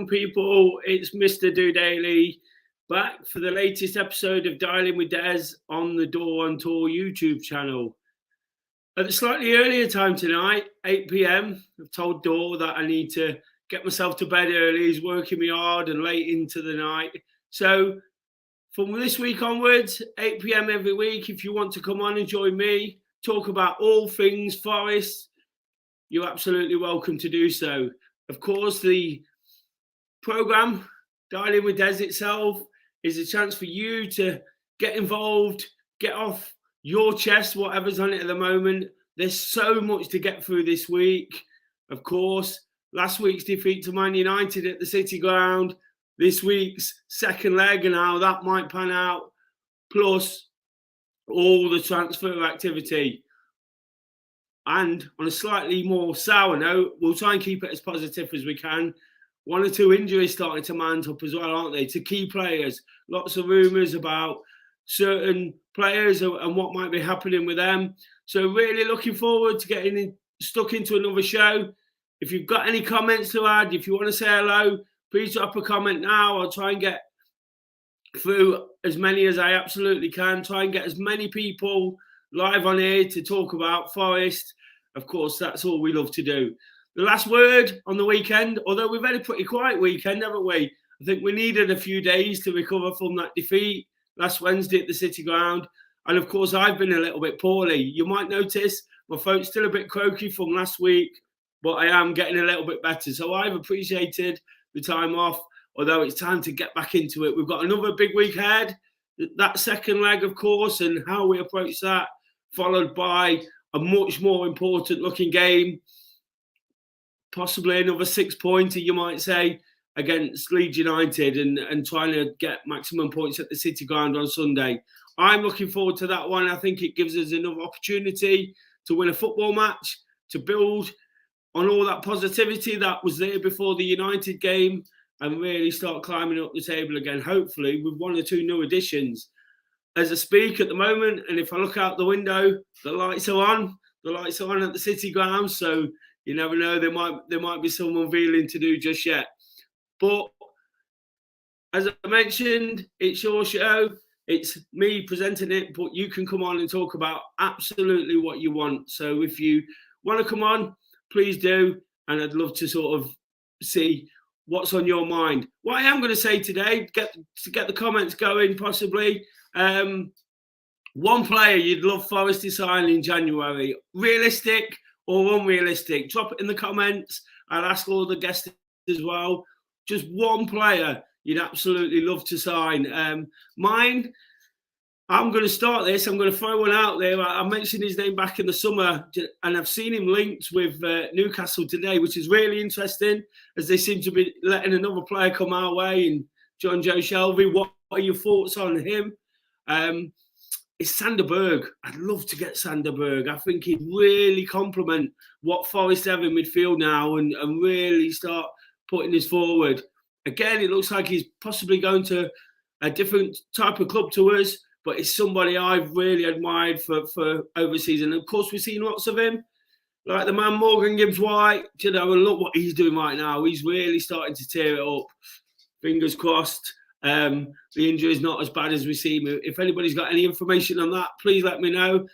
people. It's Mr. Do Daily back for the latest episode of Dialing with Des on the DoreOnTour YouTube channel. At a slightly earlier time tonight, 8 p.m, I've told Dore that I need to get myself to bed early. He's working me hard and late into the night. So from this week onwards, 8 p.m. every week, if you want to come on and join me, talk about all things Forest, you're absolutely welcome to do so. Of course, the programme, Dialing with Des itself, is a chance for you to get involved, get off your chest, whatever's on it at the moment. There's so much to get through this week. Of course, last week's defeat to Man United at the City Ground, this week's second leg and how that might pan out, plus all the transfer activity. And on a slightly more sour note, we'll try and keep it as positive as we can. One or two injuries starting to mount up as well, aren't they, to key players. Lots of rumours about certain players and what might be happening with them. So really looking forward to getting stuck into another show. If you've got any comments to add, if you want to say hello, please drop a comment now. I'll try and get through as many as I absolutely can. Try and get as many people live on here to talk about Forest. Of course, that's all we love to do. The last word on the weekend, although we've had a pretty quiet weekend, haven't we? I think we needed a few days to recover from that defeat last Wednesday at the City Ground. And of course, I've been a little bit poorly. You might notice my throat's still a bit croaky from last week, but I am getting a little bit better. So I've appreciated the time off, although it's time to get back into it. We've got another big week ahead. That second leg, of course, and how we approach that, followed by a much more important looking game, possibly another 6-pointer, you might say, against Leeds United and trying to get maximum points at the City Ground on Sunday. I'm looking forward to that one. I think it gives us another opportunity to win a football match, to build on all that positivity that was there before the United game and really start climbing up the table again, hopefully with one or two new additions. As I speak at the moment, and if I look out the window, the lights are on. The lights are on at the City Ground, so you never know, there might be some unveiling to do just yet. But as I mentioned, it's your show. It's me presenting it, but you can come on and talk about absolutely what you want. So if you want to come on, please do. And I'd love to sort of see what's on your mind. What I am going to say today, to get the comments going possibly, one player you'd love Forest to sign in January, realistic or unrealistic? Drop it in the comments. I'll ask all the guests as well. Just one player you'd absolutely love to sign. Mine, I'm going to start this. I'm going to throw one out there. I mentioned his name back in the summer, and I've seen him linked with Newcastle today, which is really interesting, as they seem to be letting another player come our way, and John Joe Shelby. What are your thoughts on him? It's Sander Berg. I'd love to get Sander Berg. I think he'd really complement what Forest have in midfield now and really start putting this forward. Again, it looks like he's possibly going to a different type of club to us, but it's somebody I've really admired for overseas. And of course, we've seen lots of him, like the man Morgan Gibbs-White. You know, and look what he's doing right now. He's really starting to tear it up. Fingers crossed. The injury is not as bad as we see. If anybody's got any information on that, please let me know.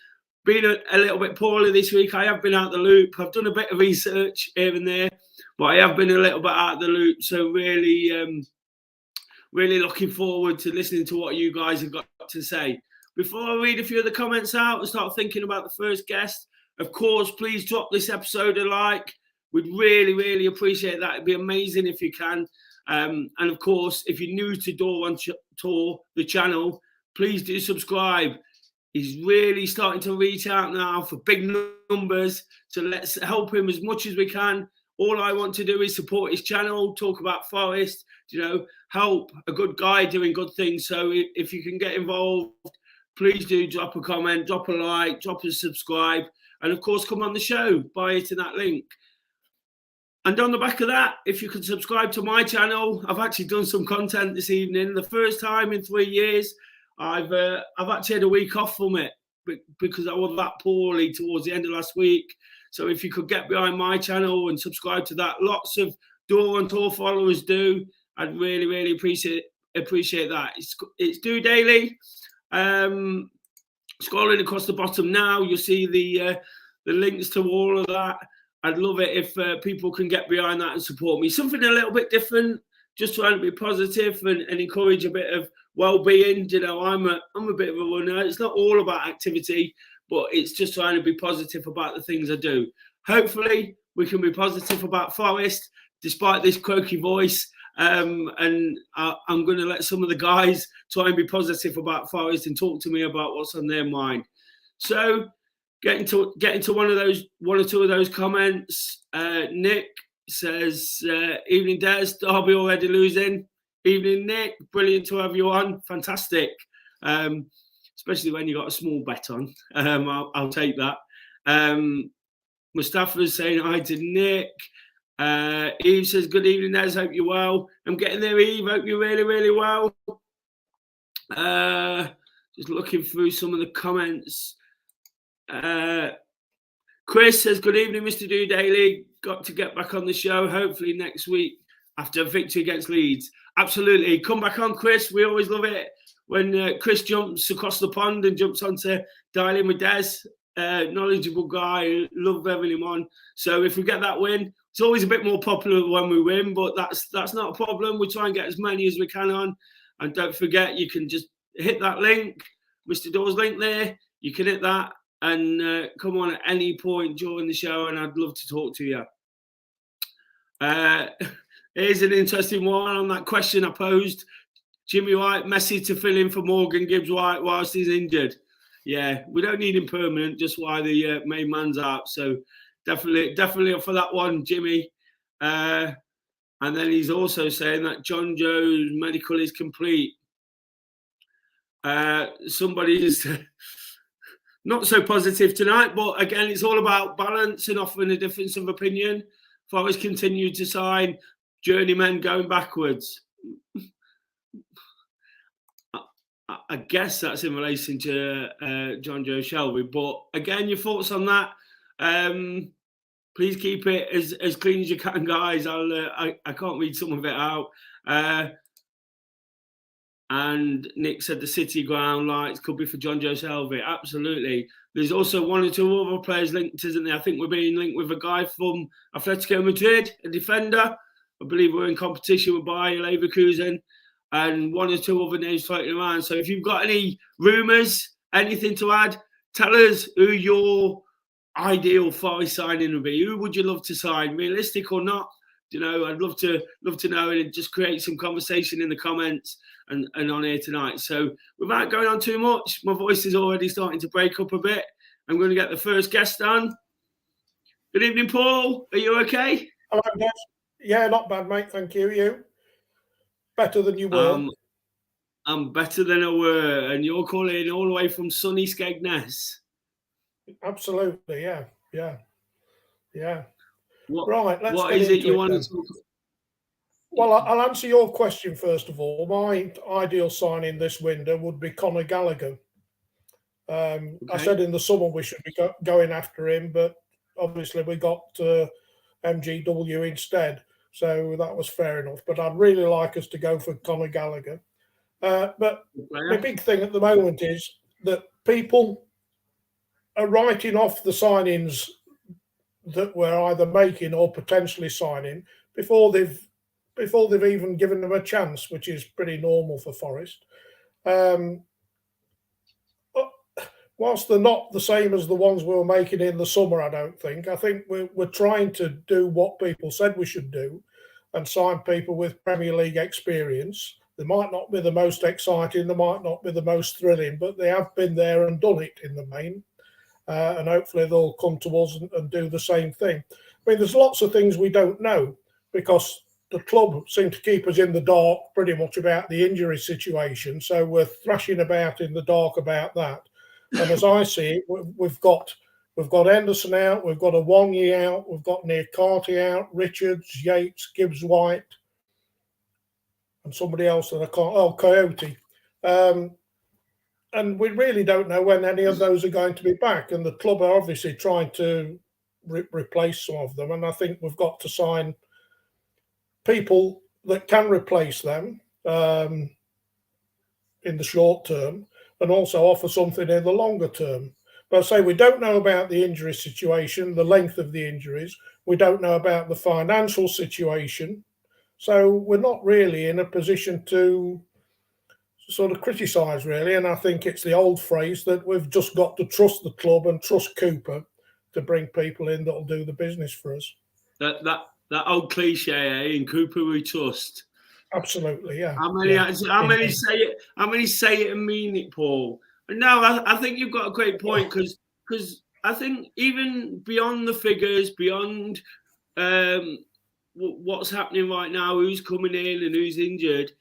Been a little bit poorly this week. I have been out the loop. I've done a bit of research here and there, but I have been a little bit out of the loop. So really, really looking forward to listening to what you guys have got to say. Before I read a few of the comments out and start thinking about the first guest, of course, please drop this episode a like. We'd really, really appreciate that. It'd be amazing if you can. And of course, if you're new to DoreOnTour, the channel, please do subscribe. He's really starting to reach out now for big numbers. So let's help him as much as we can. All I want to do is support his channel, talk about Forest, you know, help a good guy doing good things. So if you can get involved, please do drop a comment, drop a like, drop a subscribe, and of course, come on the show by hitting that link. And on the back of that, if you can subscribe to my channel, I've actually done some content this evening. The first time in 3 years, I've actually had a week off from it because I was that poorly towards the end of last week. So if you could get behind my channel and subscribe to that, lots of DoreOnTour followers do. I'd really, really appreciate that. It's Do Daily. Scrolling across the bottom now, you'll see the links to all of that. I'd love it if people can get behind that and support me. Something a little bit different, just trying to be positive and encourage a bit of well-being. You know, I'm a bit of a runner. It's not all about activity, but it's just trying to be positive about the things I do. Hopefully, we can be positive about Forest, despite this croaky voice. And I'm going to let some of the guys try and be positive about Forest and talk to me about what's on their mind. So, getting to one or two of those comments. Nick says, "Evening, Des. Derby already losing." Evening, Nick. Brilliant to have you on. Fantastic. Especially when you got a small bet on. I'll take that. Mustafa's saying hi to Nick. Eve says, "Good evening, Des. Hope you're well." I'm getting there, Eve. Hope you're really, really well. Just looking through some of the comments. Chris says, "Good evening, Mr. Do Daily. Got to get back on the show, hopefully next week after a victory against Leeds." Absolutely. Come back on, Chris. We always love it when Chris jumps across the pond and jumps onto Dialing with Des. Knowledgeable guy. Love having him on. So if we get that win, it's always a bit more popular when we win, but that's not a problem. We try and get as many as we can on. And don't forget, you can just hit that link, Mr. Door's link there. You can hit that and come on at any point during the show, and I'd love to talk to you. Here's an interesting one on that question I posed. Jimmy White, message to fill in for Morgan Gibbs White whilst he's injured. Yeah, we don't need him permanent, just while the main man's out. So definitely up for that one, Jimmy. And then he's also saying that John Joe's medical is complete. Somebody is not so positive tonight, but again, it's all about balance and offering a difference of opinion. Forest continued to sign journeymen going backwards. I guess that's in relation to John Joe Shelby. But again, your thoughts on that? Please keep it as clean as you can, guys. I can't read some of it out. And Nick said the City ground lights could be for John Joe Shelby. Absolutely. There's also one or two other players linked, isn't there? I think we're being linked with a guy from Atletico Madrid, a defender. I believe we're in competition with Bayer Leverkusen, and one or two other names floating around. So if you've got any rumours, anything to add, tell us who your ideal Forest signing would be. Who would you love to sign, realistic or not? You know, I'd love to know, and just create some conversation in the comments and on here tonight. So without going on too much, my voice is already starting to break up a bit. I'm going to get the first guest on. Good evening, Paul. Are you okay? Hello, Des. Yeah, not bad, mate. Thank you. You? Better than you were. I'm better than I were, and you're calling all the way from sunny Skegness. Absolutely, yeah. Right, let's what get is into it you want to talk about? Well, I'll answer your question first of all. My ideal signing this window would be Conor Gallagher. Okay. I said in the summer we should be going after him, but obviously we got MGW instead, so that was fair enough. But I'd really like us to go for Conor Gallagher. But the big thing at the moment is that people are writing off the signings that we're either making or potentially signing before they've even given them a chance, which is pretty normal for Forest. Whilst they're not the same as the ones we were making in the summer, I think we're trying to do what people said we should do and sign people with Premier League experience. They might not be the most exciting, they might not be the most thrilling, but they have been there and done it in the main. And hopefully they'll come to us and do the same thing. I mean, there's lots of things we don't know because the club seem to keep us in the dark pretty much about the injury situation. So we're thrashing about in the dark about that. And as I see it, we've got Henderson out, we've got Awonyi out, we've got Niakate out, Richards, Yates, Gibbs White, and somebody else that I can't. Coyote. And we really don't know when any of those are going to be back. And the club are obviously trying to replace some of them. And I think we've got to sign people that can replace them in the short term, and also offer something in the longer term. But I say we don't know about the injury situation, the length of the injuries. We don't know about the financial situation. So we're not really in a position to sort of criticise, really. And I think it's the old phrase that we've just got to trust the club and trust Cooper to bring people in that'll do the business for us. That old cliche, eh? In Cooper we trust. Absolutely, yeah. How many say it? How many say it and mean it, Paul? And no, I think you've got a great point because I think even beyond the figures, beyond what's happening right now, who's coming in and who's injured,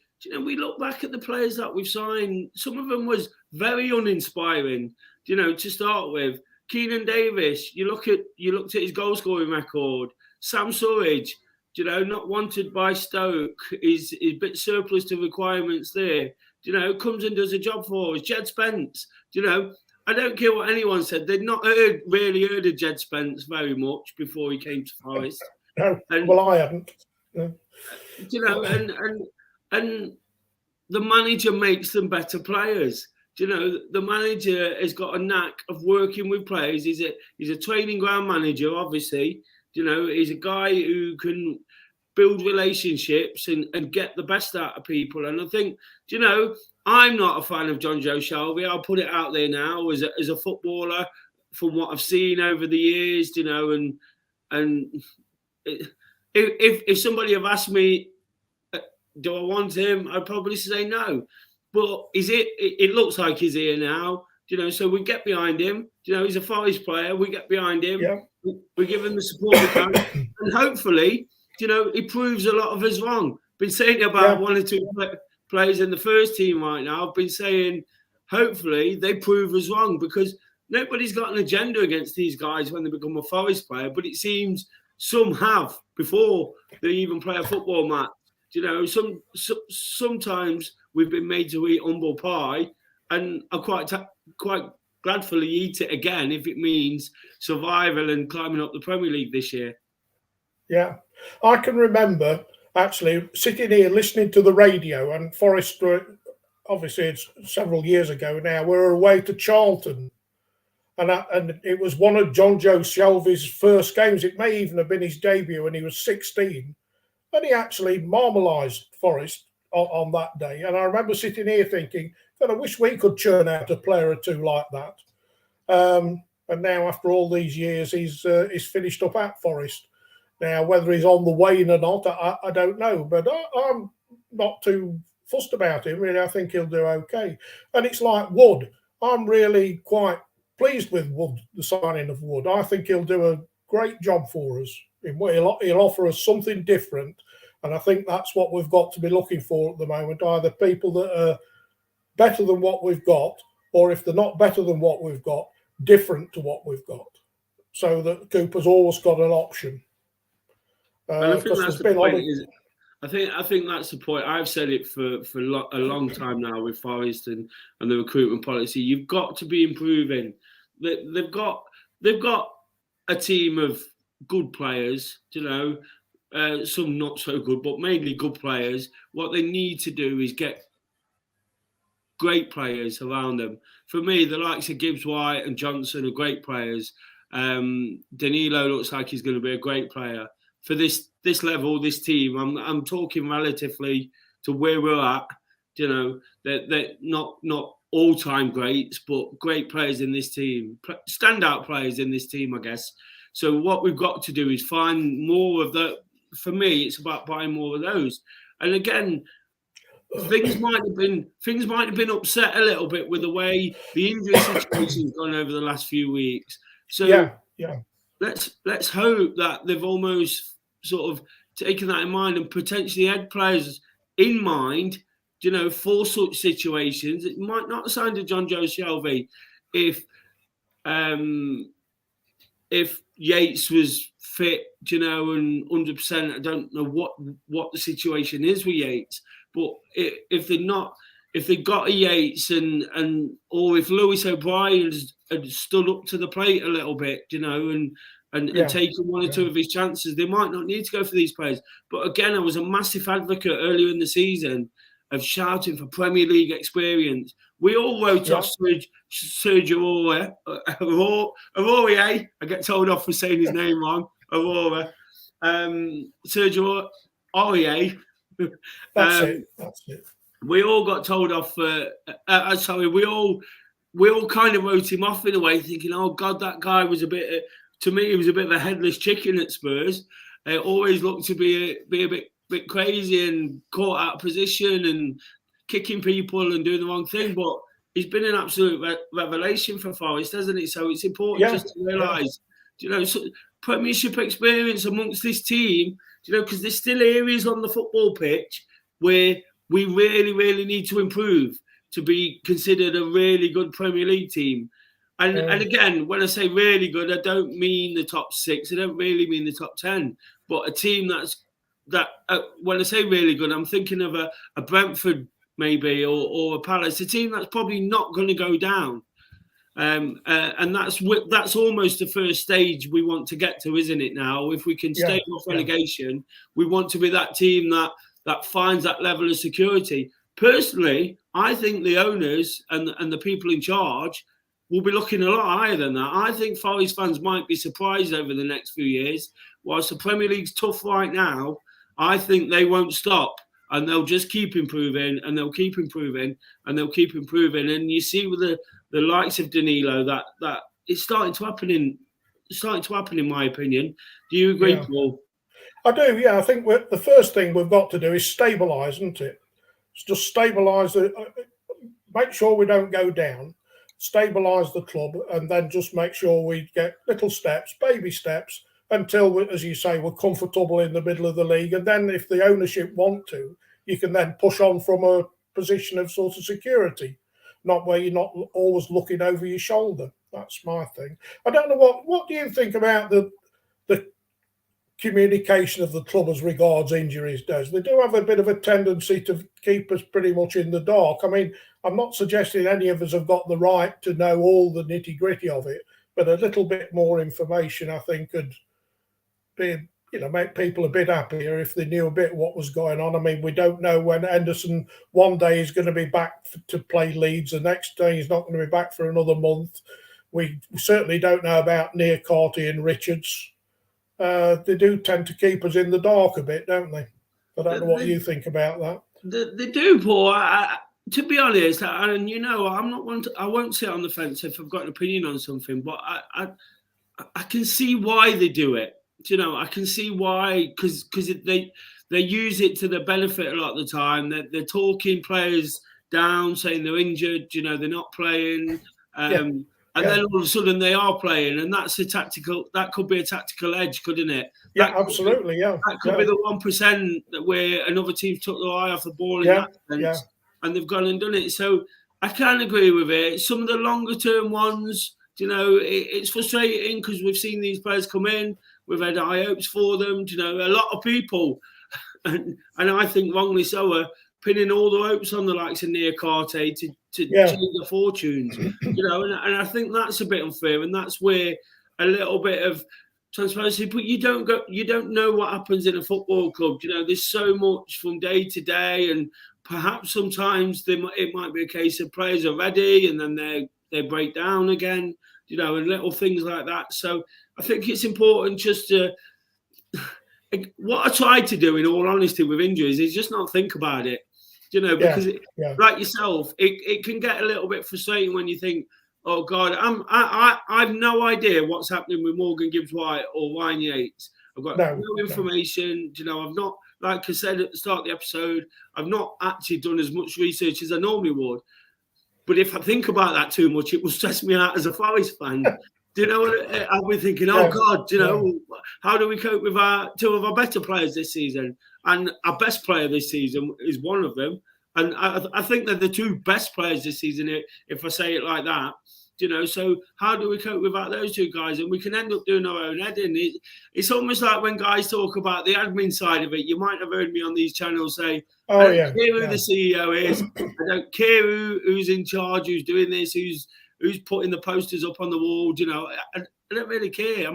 we look back at the players that we've signed. Some of them was very uninspiring. To start with, Keenan Davis. You looked at his goal scoring record. Sam Surridge. Not wanted by Stoke, is a bit surplus to requirements there. Comes and does a job for us. Jed Spence, I don't care what anyone said. They'd not really heard of Jed Spence very much before he came to Forest. No, well, I haven't. And the manager makes them better players. The manager has got a knack of working with players. He's a training ground manager, obviously. He's a guy who can build relationships and get the best out of people. And I think, I'm not a fan of John Joe Shelby. I'll put it out there now as a footballer, from what I've seen over the years, and if somebody have asked me, do I want him? I'd probably say no. But it looks like he's here now, so we get behind him. He's a Forest player. We get behind him. Yeah. We give him the support we can. And hopefully, he proves a lot of us wrong. Been saying about one or two players in the first team right now. I've been saying, hopefully, they prove us wrong, because nobody's got an agenda against these guys when they become a Forest player. But it seems some have before they even play a football match. Sometimes we've been made to eat humble pie, and I'm quite gladfully eat it again if it means survival and climbing up the Premier League this year. Yeah, I can remember actually sitting here listening to the radio, and Forest, obviously it's several years ago now, we were away to Charlton, and it was one of John Joe Shelby's first games. It may even have been his debut when he was 16. And he actually marmalised Forest on that day. And I remember sitting here thinking, God, I wish we could churn out a player or two like that. And now, after all these years, he's finished up at Forest. Now, whether he's on the wane or not, I don't know. But I'm not too fussed about him, really. I think he'll do okay. And it's like Wood. I'm really quite pleased with Wood, the signing of Wood. I think he'll do a great job for us. He'll offer us something different, and I think that's what we've got to be looking for at the moment, either people that are better than what we've got, or if they're not better than what we've got, different to what we've got, so that Cooper's always got an option. I think that's the point. I think that's the point. I've said it for a long time now with Forest and the recruitment policy. You've got to be improving. They've got a team of good players, some not so good, but mainly good players. What they need to do is get great players around them. For me, the likes of Gibbs White and Johnson are great players. Danilo looks like he's going to be a great player. For this level, this team, I'm talking relatively to where we're at. They're not all-time greats, but great players in this team, standout players in this team, I guess. So what we've got to do is find more of that. For me, it's about buying more of those. And again, things might have been upset a little bit with the way the injury situation's gone over the last few weeks. So let's hope that they've almost sort of taken that in mind and potentially had players in mind, for such situations. It might not have signed to John Joe Shelby if Yates was fit, and 100%. I don't know what the situation is with Yates, but if they got a Yates or if Lewis O'Brien had stood up to the plate a little bit, and and taking one or two of his chances. They might not need to go for these players. But again, I was a massive advocate earlier in the season of shouting for Premier League experience. We all wrote off Sergio Aurier. I get told off for saying his name wrong. Aurora. Sergio Aurier. That's it. We all got told off for. We all kind of wrote him off in a way, thinking, "Oh God, that guy was a bit." To me, he was a bit of a headless chicken at Spurs. Always looked to be a bit crazy and caught out of position and kicking people and doing the wrong thing. But he's been an absolute revelation for Forest, hasn't he? So it's important just to realise, Premiership experience amongst this team. Because there's still areas on the football pitch where we really, really need to improve to be considered a really good Premier League team. And again, when I say really good, I don't mean the top 6. I don't really mean the top 10. But a team when I say really good, I'm thinking of a Brentford maybe or a Palace, a team that's probably not going to go down. And that's almost the first stage we want to get to, isn't it? Now, if we can stay off relegation, we want to be that team that finds that level of security. Personally, I think the owners and the people in charge will be looking a lot higher than that. I think Forest fans might be surprised over the next few years. Whilst the Premier League's tough right now, I think they won't stop. And they'll just keep improving, and they'll keep improving, and they'll keep improving. And you see with the likes of Danilo that it's starting to happen in my opinion. Do you agree, Paul? I do. Yeah, I think the first thing we've got to do is stabilise, isn't it? It's just stabilise make sure we don't go down, stabilise the club, and then just make sure we get little steps, baby steps, until, as you say, we're comfortable in the middle of the league. And then if the ownership want to, you can then push on from a position of sort of security, not where you're not always looking over your shoulder. That's my thing. I don't know, what do you think about the communication of the club as regards injuries, Des? They do have a bit of a tendency to keep us pretty much in the dark. I mean, I'm not suggesting any of us have got the right to know all the nitty-gritty of it, but a little bit more information, I think, could be, make people a bit happier if they knew a bit what was going on. I mean, we don't know when Henderson one day is going to be back to play Leeds, the next day he's not going to be back for another month. We certainly don't know about Niakate and Richards. They do tend to keep us in the dark a bit, don't they? I don't know what you think about that. They do, Paul. To be honest, and I'm not one I won't sit on the fence if I've got an opinion on something, but I can see why they do it. I can see why, because they use it to their benefit a lot of the time. They're talking players down, saying they're injured. They're not playing, and then all of a sudden they are playing, and that's that could be a tactical edge, couldn't it? Yeah, absolutely. That could be the 1% where another team took their eye off the ball in that sense, and they've gone and done it. So I can agree with it. Some of the longer term ones, it's frustrating because we've seen these players come in. We've had high hopes for them. A lot of people, and I think wrongly so, are pinning all the hopes on the likes of Niakate to change their fortunes. And I think that's a bit unfair, and that's where a little bit of transparency. But you don't know what happens in a football club. There's so much from day to day, and perhaps sometimes it might be a case of players are ready and then they break down again. And little things like that. So I think it's important just to. What I try to do, in all honesty, with injuries is just not think about it. Because like yourself, it can get a little bit frustrating when you think, oh God, I've no idea what's happening with Morgan Gibbs-White or Ryan Yates. I've got no information. I've not, like I said at the start of the episode, I've not actually done as much research as I normally would. But if I think about that too much, it will stress me out as a Forest fan. I'll be thinking, oh God, how do we cope with two of our better players this season? And our best player this season is one of them. And I think they're the two best players this season, if I say it like that. So how do we cope without those two guys? And we can end up doing our own heading. It's almost like when guys talk about the admin side of it. You might have heard me on these channels say, I don't care who the CEO is. I don't care who's in charge, who's doing this, who's who's putting the posters up on the wall. You know, I don't really care.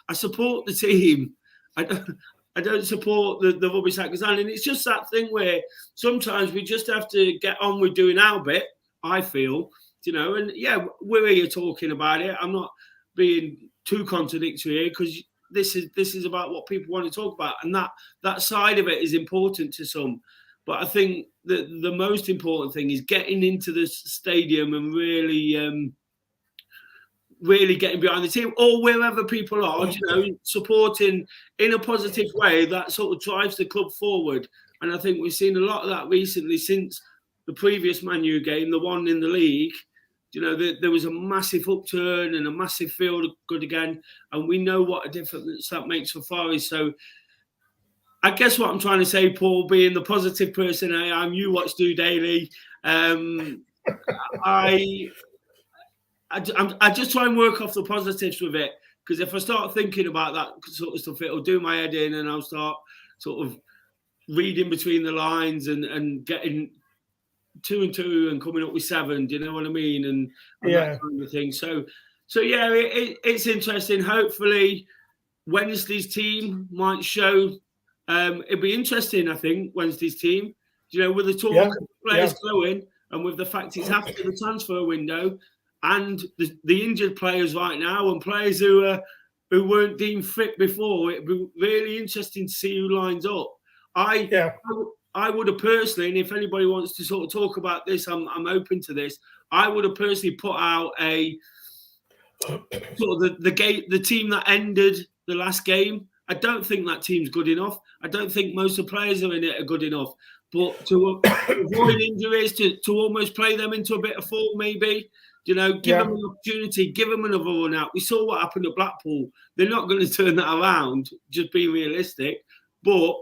I support the team. I don't support the rubbish that goes on. And it's just that thing where sometimes we just have to get on with doing our bit, I feel, you know, and yeah, we're here talking about it. I'm not being too contradictory here because this is about what people want to talk about. And that side of it is important to some. But I think that the most important thing is getting into the stadium and really getting behind the team, or wherever people are, you know, supporting in a positive way. That sort of drives the club forward. And I think we've seen a lot of that recently since the previous Man U game, the one in the league. You know, there was a massive upturn and a massive feel good again. And we know what a difference that makes for Forest. So I guess what I'm trying to say, Paul, being the positive person I am, you watch Do Daily. I just try and work off the positives with it, because if I start thinking about that sort of stuff, it'll do my head in, and I'll start sort of reading between the lines and getting 2 and 2 and coming up with 7. Do you know what I mean? And that kind of thing. So yeah, it's interesting. Hopefully, Wednesday's team might show. It'll be interesting, I think, Wednesday's team. You know, with the talk of players going, and with the fact it's after the transfer window. And the injured players right now, and players who weren't deemed fit before, it'd be really interesting to see who lines up. I would have personally, and if anybody wants to sort of talk about this, I'm open to this. I would have personally put out a sort of the team that ended the last game. I don't think that team's good enough. I don't think most of the players are in it are good enough. But to avoid injuries, to almost play them into a bit of form, maybe. You know, give them an opportunity, give them another run out. We saw what happened at Blackpool. They're not going to turn that around, just be realistic. But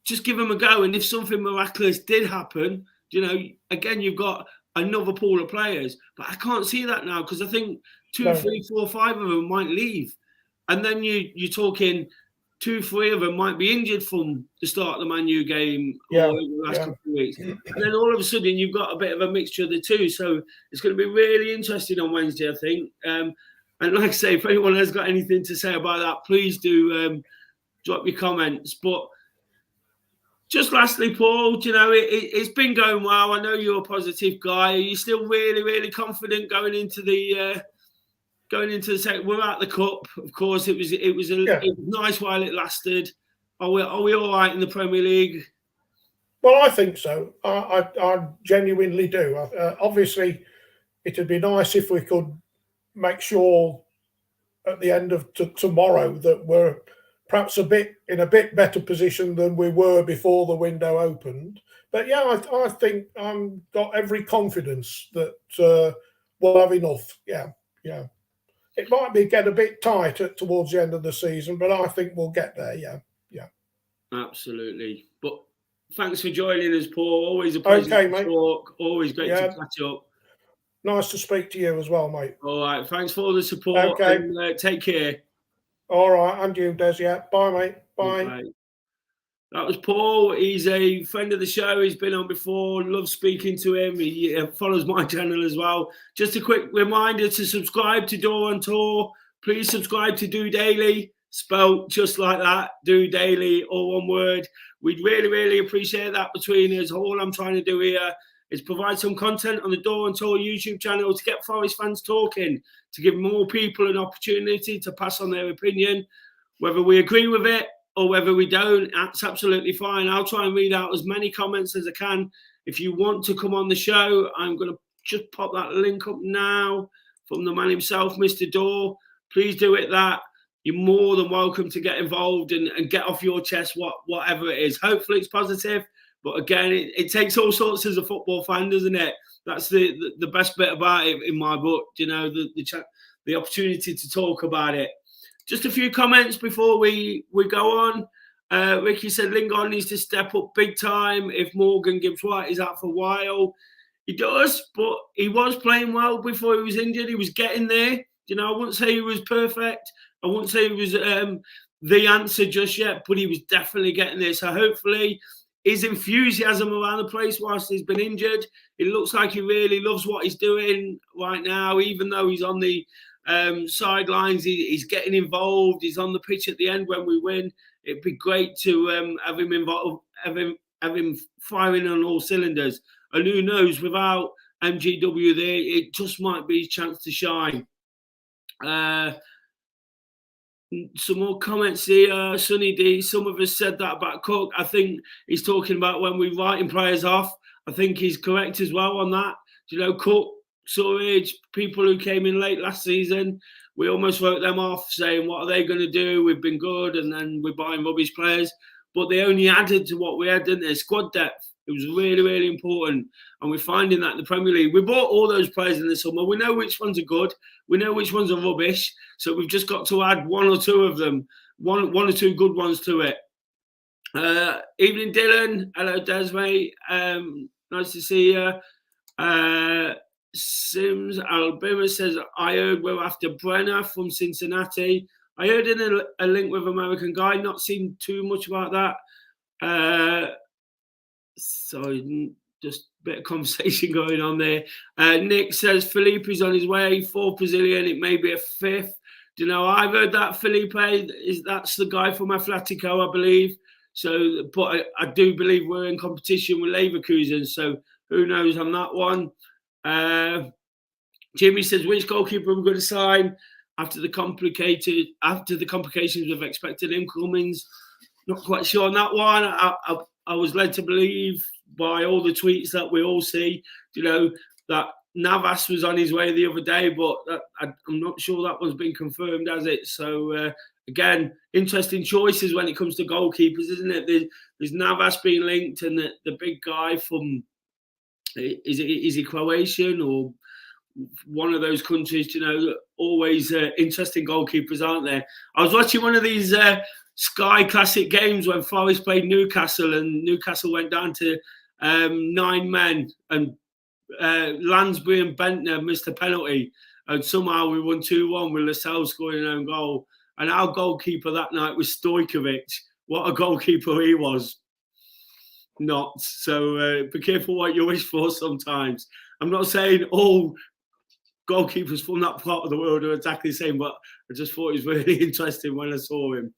just give them a go. And if something miraculous did happen, you know, again, you've got another pool of players. But I can't see that now, because I think 2, 3, 4, 5 of them might leave. And then you're talking 2, 3 of them might be injured from the start of the Man U game or the last couple of weeks. And then all of a sudden you've got a bit of a mixture of the two. So it's going to be really interesting on Wednesday, I think. And like I say, if anyone has got anything to say about that, please do drop your comments. But just lastly, Paul, you know, it's been going well. I know you're a positive guy. Are you still really, really confident going into the second? We're at the cup, of course. It was nice while it lasted. Are we all right in the Premier League? Well, I think so. I genuinely do. Obviously, it'd be nice if we could make sure at the end of tomorrow that we're perhaps in a bit better position than we were before the window opened. But yeah, I think I've got every confidence that we'll have enough. Yeah. It might get a bit tight towards the end of the season, but I think we'll get there. Yeah. Absolutely. But thanks for joining us, Paul. Always a pleasure to talk. Always great to catch up. Nice to speak to you as well, mate. All right. Thanks for all the support. Okay. And, take care. All right. And you, Des. Yeah. Bye, mate. Bye. Okay. That was Paul. He's a friend of the show. He's been on before. Love speaking to him. He follows my channel as well. Just a quick reminder to subscribe to DoreOnTour. Please subscribe to Do Daily, spelt just like that. Do Daily, all one word. We'd really, really appreciate that between us. All I'm trying to do here is provide some content on the DoreOnTour YouTube channel to get Forest fans talking, to give more people an opportunity to pass on their opinion. Whether we agree with it or whether we don't, that's absolutely fine. I'll try and read out as many comments as I can. If you want to come on the show, I'm going to just pop that link up now from the man himself, Mr. Dore. Please do it that. You're more than welcome to get involved and get off your chest whatever it is. Hopefully it's positive. But again, it takes all sorts as a football fan, doesn't it? That's the best bit about it in my book, you know, the opportunity to talk about it. Just a few comments before we go on. Ricky said Lingard needs to step up big time if Morgan Gibbs-White is out for a while. He does, but he was playing well before he was injured. He was getting there. You know, I wouldn't say he was perfect. I wouldn't say he was the answer just yet, but he was definitely getting there. So hopefully his enthusiasm around the place whilst he's been injured. It looks like he really loves what he's doing right now, even though he's on the sidelines. He's getting involved. He's on the pitch at the end when we win. It'd be great to have him involved, have him firing on all cylinders. And who knows, without MGW there, it just might be his chance to shine. Some more comments here. Sonny D, some of us said that about Cook. I think he's talking about when we're writing players off. I think he's correct as well on that. You know, Cook, Surridge, people who came in late last season, we almost wrote them off saying, what are they going to do? We've been good, and then we're buying rubbish players. But they only added to what we had, didn't they? Squad depth. It was really, really important. And we're finding that in the Premier League. We bought all those players in the summer. We know which ones are good. We know which ones are rubbish. So we've just got to add one or two of them, one or two good ones to it. Evening, Dylan. Hello, Desmate. Nice to see you. Sims Albima says, I heard we're after Brenner from Cincinnati. I heard in a link with American Guy, not seen too much about that. So just a bit of conversation going on there. Nick says Felipe's on his way, 4th Brazilian, it may be a 5th. Do you know, I've heard that Felipe, that's the guy from Atletico, I believe. So, but I do believe we're in competition with Leverkusen, so who knows on that one. Jimmy says, which goalkeeper are we going to sign after the complications of expected incomings? Not quite sure on that one. I was led to believe by all the tweets that we all see, you know, that Navas was on his way the other day, but I'm not sure that one's been confirmed, has it? So, again, interesting choices when it comes to goalkeepers, isn't it? There's Navas being linked, and the big guy from, is he Croatian or one of those countries, you know, always interesting goalkeepers, aren't there? I was watching one of these Sky Classic games when Forest played Newcastle, and Newcastle went down to 9 men, and Lansbury and Bentner missed a penalty, and somehow we won 2-1 with Lascelles scoring an own goal. And our goalkeeper that night was Stojkovic. What a goalkeeper he was. Not. So be careful what you wish for sometimes. I'm not saying all goalkeepers from that part of the world are exactly the same, but I just thought it was really interesting when I saw him.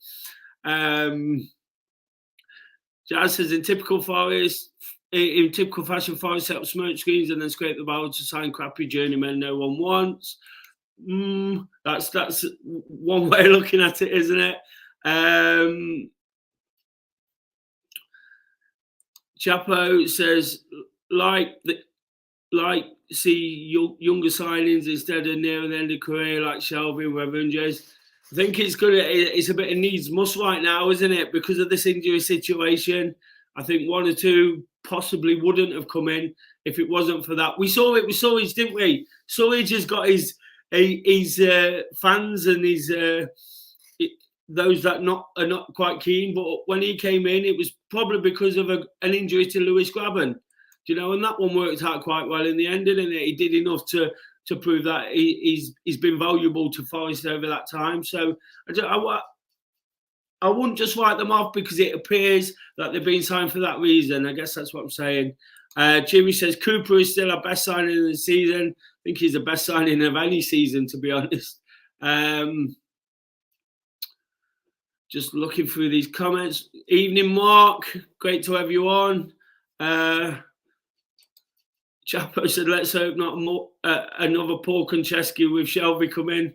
Jazz says, in typical fashion, Forest set up smoke screens and then scrape the barrel to sign crappy journeymen no one wants. That's one way of looking at it, isn't it? Chapo says, see younger signings instead of near the end of career like Shelby and Revenges. I think it's good. It's a bit of needs must right now, isn't it? Because of this injury situation, I think 1 or 2 possibly wouldn't have come in if it wasn't for that. We saw it with Surridge, didn't we? Surridge has got his fans and his those that are not quite keen. But when he came in, it was probably because of an injury to Lewis Graben. You know, and that one worked out quite well in the end, didn't it? He did enough to prove that he's been valuable to Forest over that time. So I wouldn't just write them off because it appears that they've been signed for that reason. I guess that's what I'm saying. Jimmy says Cooper is still our best signing of the season. I think he's the best signing of any season, to be honest. Just looking through these comments. Evening, Mark. Great to have you on. Chapo said, let's hope not another Paul Konchesky with Shelby come in.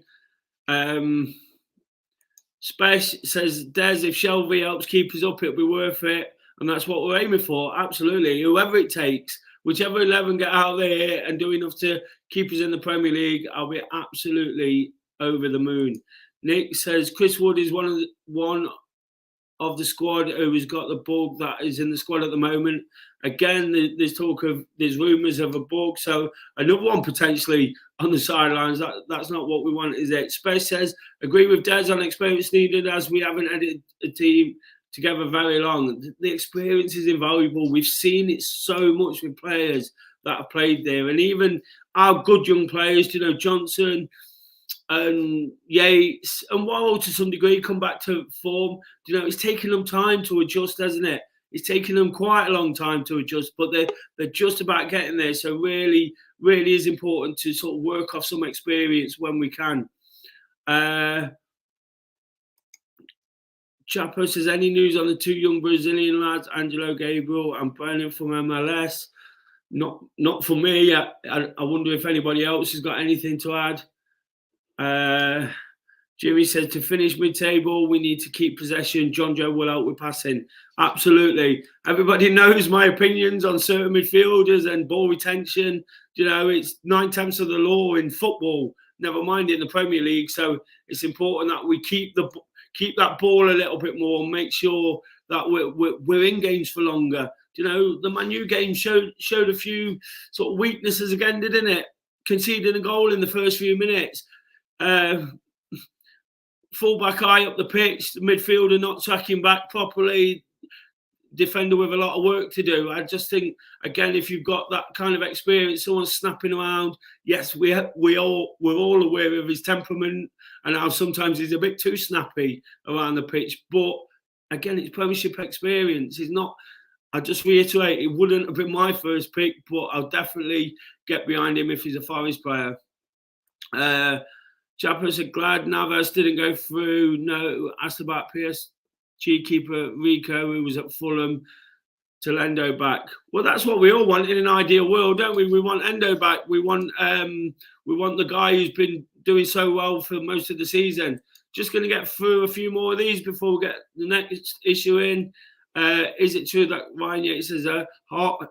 Spesh says, Des, if Shelby helps keep us up, it'll be worth it. And that's what we're aiming for. Absolutely. Whoever it takes, whichever 11 get out there and do enough to keep us in the Premier League, I'll be absolutely over the moon. Nick says, Chris Wood is one of the squad who has got the bug that is in the squad at the moment. Again, there's rumours of a bug. So another one potentially on the sidelines. That's not what we want, is it? Space says, agree with Des on experience needed as we haven't had a team together very long. The experience is invaluable. We've seen it so much with players that have played there. And even our good young players, you know, Johnson and Yates and Worrell to some degree come back to form. You know, it's taken them time to adjust, hasn't it? It's taken them quite a long time to adjust, but they're just about getting there. So really, really is important to sort of work off some experience when we can. Chapo says, any news on the two young Brazilian lads, Angelo Gabriel and Brennan from MLS? Not for me. I wonder if anybody else has got anything to add. Jimmy says, to finish mid-table, we need to keep possession. John Joe will help with passing. Absolutely. Everybody knows my opinions on certain midfielders and ball retention. You know, it's 9/10 of the law in football, never mind in the Premier League. So it's important that we keep that ball a little bit more and make sure that we're in games for longer. You know, the Man U game showed a few sort of weaknesses again, didn't it? Conceding a goal in the first few minutes. Fullback high up the pitch, the midfielder not tracking back properly, defender with a lot of work to do. I just think, again, if you've got that kind of experience, someone snapping around, yes, we're all aware of his temperament and how sometimes he's a bit too snappy around the pitch. But again, it's Premiership experience. He's not. I just reiterate, it wouldn't have been my first pick, but I'll definitely get behind him if he's a Forest player. Chapo said, glad Navas didn't go through. No, asked about PSG keeper Rico, who was at Fulham, to Endo back. Well, that's what we all want in an ideal world, don't we? We want Endo back. We want the guy who's been doing so well for most of the season. Just going to get through a few more of these before we get the next issue in. Is it true that Ryan Yates has a heart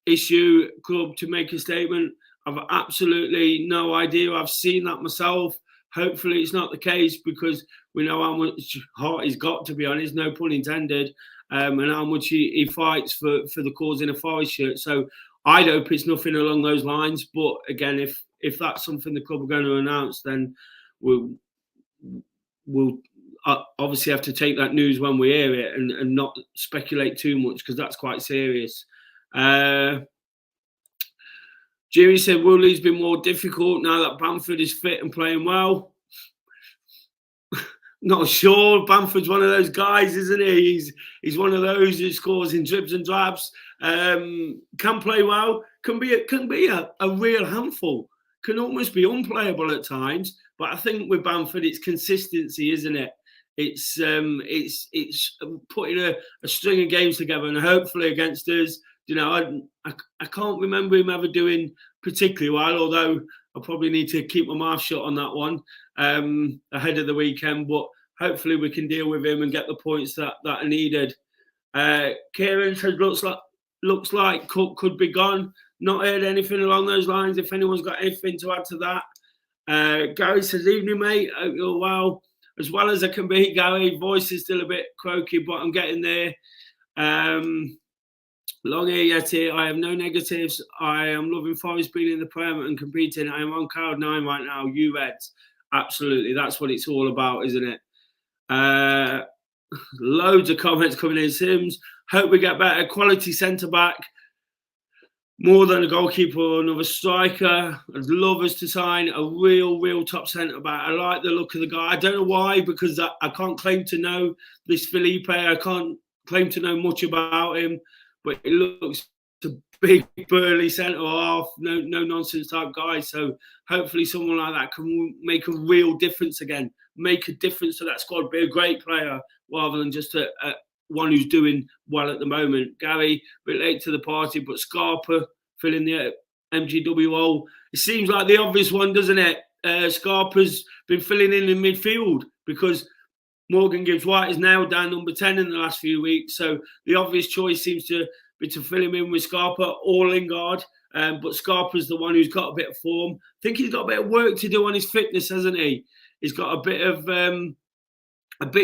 issue club to make a statement? I've absolutely no idea. I've seen that myself. Hopefully it's not the case, because we know how much heart he's got, to be honest, no pun intended, and how much he fights for the cause in a Forest shirt. So I'd hope it's nothing along those lines. But again, if that's something the club are going to announce, then we'll obviously have to take that news when we hear it and not speculate too much, because that's quite serious. Jimmy said, Woolly's been more difficult now that Bamford is fit and playing well. Not sure. Bamford's one of those guys, isn't he? He's one of those who scores in dribs and drabs. Can play well. Can be a real handful. Can almost be unplayable at times. But I think with Bamford, it's consistency, isn't it? It's putting a string of games together, and hopefully against us. You know, I can't remember him ever doing particularly well, although I probably need to keep my mouth shut on that one ahead of the weekend. But hopefully we can deal with him and get the points that are needed. Kieran said, looks like Cook could be gone. Not heard anything along those lines. If anyone's got anything to add to that. Gary says, evening, mate. Hope you're well. As well as I can be, Gary. Voice is still a bit croaky, but I'm getting there. Long hair yet here. I have no negatives. I am loving Forest being in the Prem and competing. I am on cloud 9 right now. You Reds. Absolutely. That's what it's all about, isn't it? Loads of comments coming in. Sims, hope we get better. Quality centre-back. More than a goalkeeper or another striker. I'd love us to sign a real top centre-back. I like the look of the guy. I don't know why, because I can't claim to know this Felipe. I can't claim to know much about him. But it looks a big, burly centre-half, no nonsense type guy. So hopefully someone like that can make a real difference again, make a difference to that squad, be a great player rather than just a one who's doing well at the moment. Gary, a bit late to the party, but Scarpa filling the MGW role. It seems like the obvious one, doesn't it? Scarpa's been filling in midfield because Morgan Gibbs-White is now down number 10 in the last few weeks. So the obvious choice seems to be to fill him in with Scarpa or Lingard. But Scarpa's the one who's got a bit of form. I think he's got a bit of work to do on his fitness, hasn't he? He's got a bit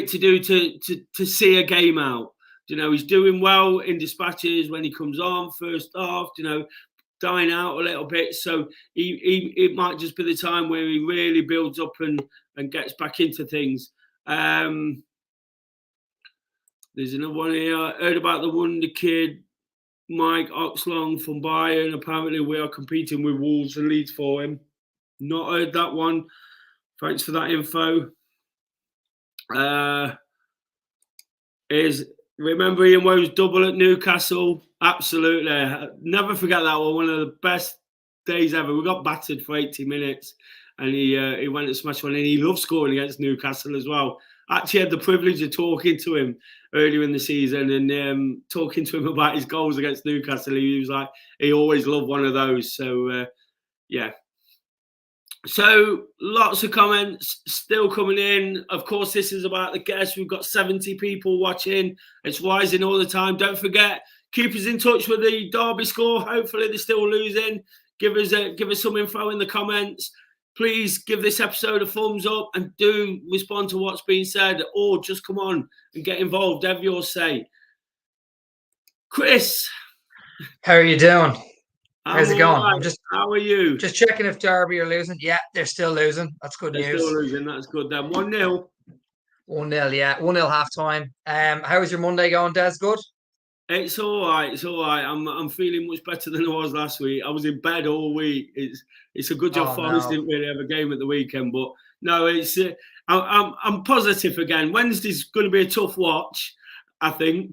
to do to see a game out. You know, he's doing well in dispatches when he comes on, first half, you know, dying out a little bit. So it might just be the time where he really builds up and gets back into things. There's another one here. I heard about the wonder kid, Mike Oxlong from Bayern. Apparently we are competing with Wolves and Leeds for him. Not heard that one. Thanks for that info. Here's Remember Ian Woe's double at Newcastle? Absolutely. Never forget that one. One of the best days ever. We got battered for 80 minutes and he went and smashed one, and he loved scoring against Newcastle as well. I actually had the privilege of talking to him earlier in the season and talking to him about his goals against Newcastle. He was like, he always loved one of those. So, yeah. So lots of comments still coming in. Of course, this is about the guests. We've got 70 people watching. It's rising all the time. Don't forget, keep us in touch with the Derby score. Hopefully they're still losing. Give us some info in the comments. Please give this episode a thumbs up and do respond to what's being said, or just come on and get involved. Have your say. Chris, how are you doing? How's it going? Right. I'm just. How are you? Just checking if Derby are losing. Yeah, they're still losing. That's good news. They're still losing. That's good. Then 1-0. 1-0. Yeah, 1-0 half time. How was your Monday going, Des? Good. It's all right. It's all right. I'm feeling much better than I was last week. I was in bed all week. It's a good job Forest didn't really have a game at the weekend, but no, it's I'm positive again. Wednesday's going to be a tough watch, I think,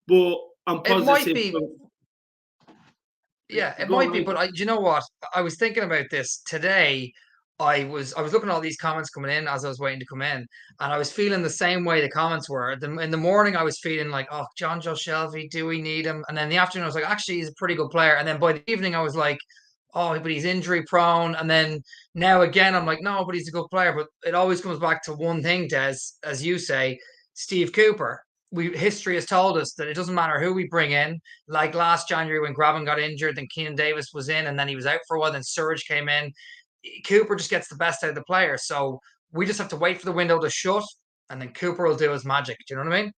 but I'm positive. It might be. Yeah, it might be. But you know what? I was thinking about this today. I was looking at all these comments coming in as I was waiting to come in, and I was feeling the same way the comments were. In the morning, I was feeling like, oh, John Joe Shelby, do we need him? And then in the afternoon, I was like, actually, he's a pretty good player. And then by the evening, I was like, oh, but he's injury prone. And then now again, I'm like, no, but he's a good player. But it always comes back to one thing, Des, as you say, Steve Cooper. History has told us that it doesn't matter who we bring in. Like last January when Graben got injured, then Keenan Davis was in, and then he was out for a while. Then Surge came in. Cooper just gets the best out of the players. So we just have to wait for the window to shut, and then Cooper will do his magic. Do you know what I mean?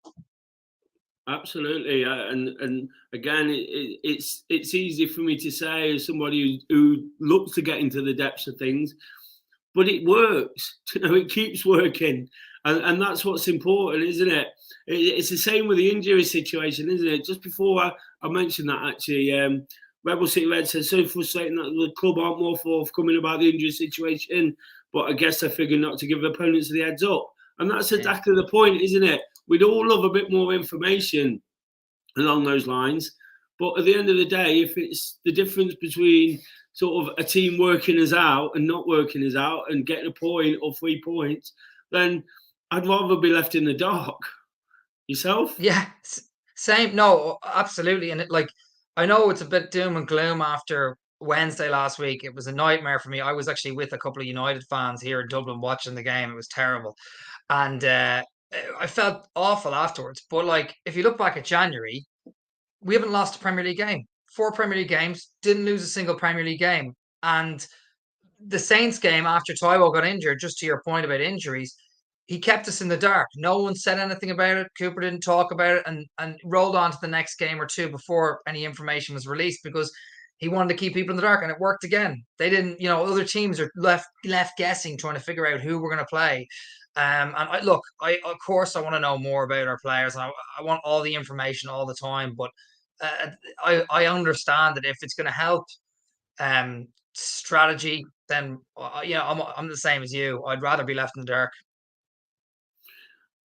Absolutely, and again, it's easy for me to say as somebody who looks to get into the depths of things, but it works. You know, it keeps working, and that's what's important, isn't it? It's the same with the injury situation, isn't it? Just before I mentioned that, actually, Rebel City Red said so frustrating that the club aren't more forthcoming about the injury situation, but I guess they figured not to give opponents the heads up, and that's exactly the point, isn't it? We'd all love a bit more information along those lines. But at the end of the day, if it's the difference between sort of a team working us out and not working us out and getting a point or 3 points, then I'd rather be left in the dark. Yourself? Yeah, same. No, absolutely. And I know it's a bit doom and gloom after Wednesday last week. It was a nightmare for me. I was actually with a couple of United fans here in Dublin watching the game. It was terrible. And I felt awful afterwards. But if you look back at January, we haven't lost a Premier League game. 4 Premier League games, didn't lose a single Premier League game. And the Saints game after Taiwo got injured, just to your point about injuries, he kept us in the dark. No one said anything about it. Cooper didn't talk about it and rolled on to the next game or two before any information was released because he wanted to keep people in the dark, and it worked again. They didn't, other teams are left guessing, trying to figure out who we're going to play. Of course, I want to know more about our players, and I want all the information all the time. But I understand that if it's going to help strategy, then I'm the same as you. I'd rather be left in the dark.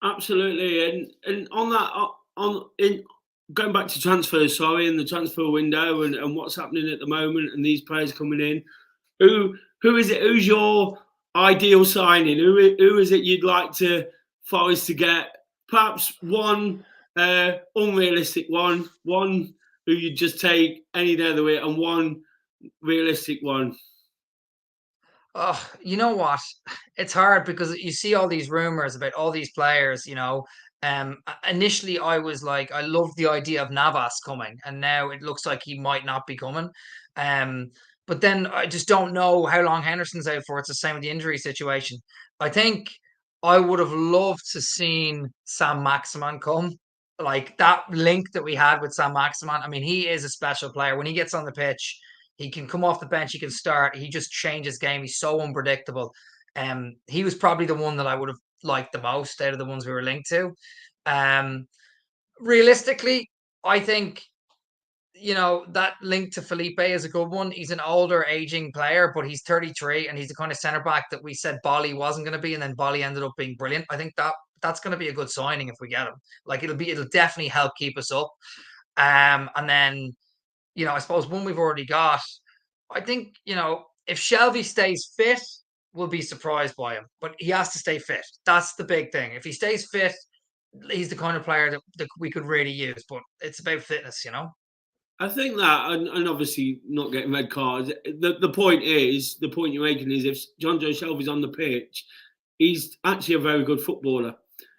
Absolutely, and on that, going back to transfers, and the transfer window and what's happening at the moment, and these players coming in, who is it? Who's your ideal signing? Who is it you'd like Forest to get? Perhaps one unrealistic one who you'd just take any day of the week, and one realistic one. Oh, you know what? It's hard because you see all these rumors about all these players, initially I was like, I loved the idea of Navas coming, and now it looks like he might not be coming. But then I just don't know how long Henderson's out for. It's the same with the injury situation. I think I would have loved to seen Sam Maximan come. Like that link that we had with Sam Maximan. I mean, he is a special player. When he gets on the pitch, he can come off the bench. He can start. He just changes game. He's so unpredictable. He was probably the one that I would have liked the most out of the ones we were linked to. Realistically, I think that link to Felipe is a good one. He's an older, aging player, but he's 33, and he's the kind of centre back that we said Bolly wasn't going to be, and then Bolly ended up being brilliant. I think that that's going to be a good signing if we get him. Like it'll definitely help keep us up. And then, I suppose one we've already got, I think, if Shelby stays fit, we'll be surprised by him. But he has to stay fit. That's the big thing. If he stays fit, he's the kind of player that we could really use. But it's about fitness, I think that, and obviously not getting red cards. The point you're making is if John Joe Shelby's on the pitch, he's actually a very good footballer.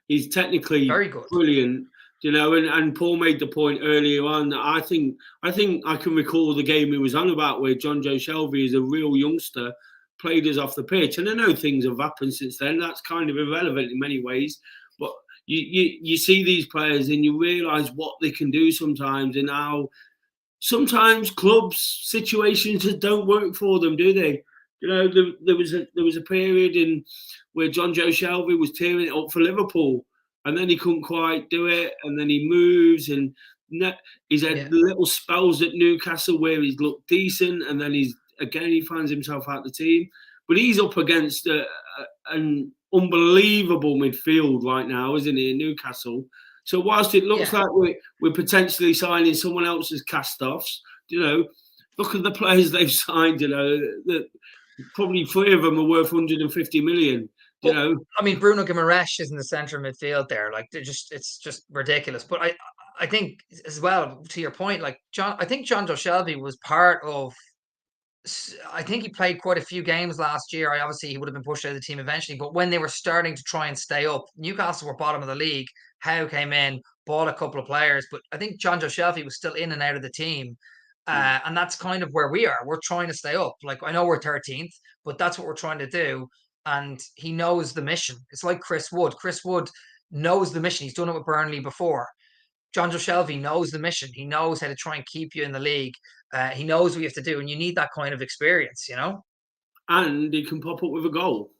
He's technically very good, brilliant. And Paul made the point earlier on that I think I can recall the game he was on about where John Joe Shelby is a real youngster, played us off the pitch. And I know things have happened since then. That's kind of irrelevant in many ways. But you see these players and you realise what they can do sometimes, and how sometimes clubs situations just don't work for them, do they? There was a period where John Joe Shelby was tearing it up for Liverpool, and then he couldn't quite do it, and then he moves, and he's had little spells at Newcastle where he's looked decent, and then he finds himself out the team. But he's up against an unbelievable midfield right now, isn't he, in Newcastle? So whilst it looks like we're potentially signing someone else's cast-offs, look at the players they've signed. That probably 3 of them are worth 150 million. I mean, Bruno Guimaraes is in the centre of midfield there. Like it's just ridiculous. But I think as well, to your point, like I think John Joe Shelby was part of. I think he played quite a few games last year. Obviously, he would have been pushed out of the team eventually. But when they were starting to try and stay up, Newcastle were bottom of the league. Howe came in, bought a couple of players. But I think John Joe Shelby was still in and out of the team. And that's kind of where we are. We're trying to stay up. Like, I know we're 13th, but that's what we're trying to do. And he knows the mission. It's like Chris Wood. Chris Wood knows the mission. He's done it with Burnley before. John Joe Shelby knows the mission. He knows how to try and keep you in the league. He knows what you have to do, and you need that kind of experience, And he can pop up with a goal.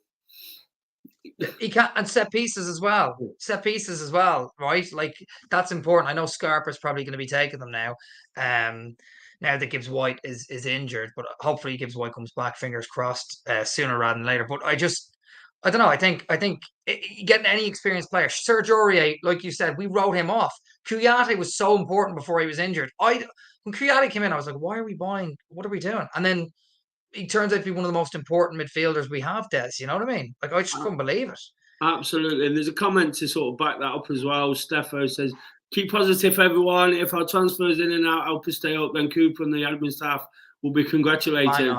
He can, and set pieces as well. Set pieces as well, right? Like, that's important. I know Scarpa's probably going to be taking them now. Now that Gibbs White is injured, but hopefully Gibbs White comes back. Fingers crossed, sooner rather than later. But I don't know. I think getting any experienced player, Serge Aurier, like you said, we wrote him off. Kouyaté was so important before he was injured. When Kouyaté came in, I was like, why are we buying? What are we doing? And then he turns out to be one of the most important midfielders we have, Des. You know what I mean? Like, I just couldn't believe it. Absolutely. And there's a comment to sort of back that up as well. Steffo says, keep positive, everyone. If our transfers in and out help us stay up, then Cooper and the admin staff will be congratulated.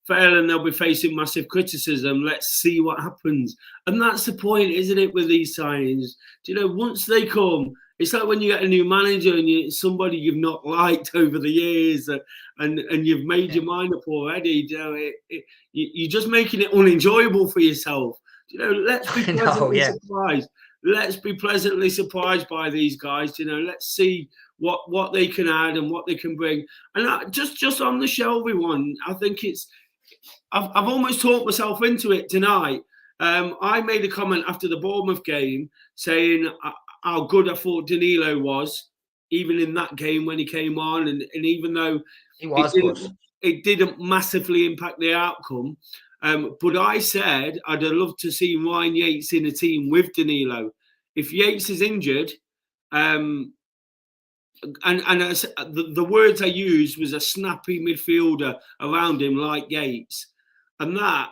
Failing, they'll be facing massive criticism. Let's see what happens. And that's the point, isn't it, with these signings? Once they come, it's like when you get a new manager and somebody you've not liked over the years, and you've made your mind up already. You're just making it unenjoyable for yourself. Let's be pleasantly surprised. Let's be pleasantly surprised by these guys. Let's see what they can add and what they can bring. And just on the Shelby one, I think I've almost talked myself into it tonight. I made a comment after the Bournemouth game saying how good I thought Danilo was, even in that game when he came on, and even though it didn't massively impact the outcome. But I said I'd have loved to see Ryan Yates in a team with Danilo. If Yates is injured, and the words I used was a snappy midfielder around him like Yates, and that.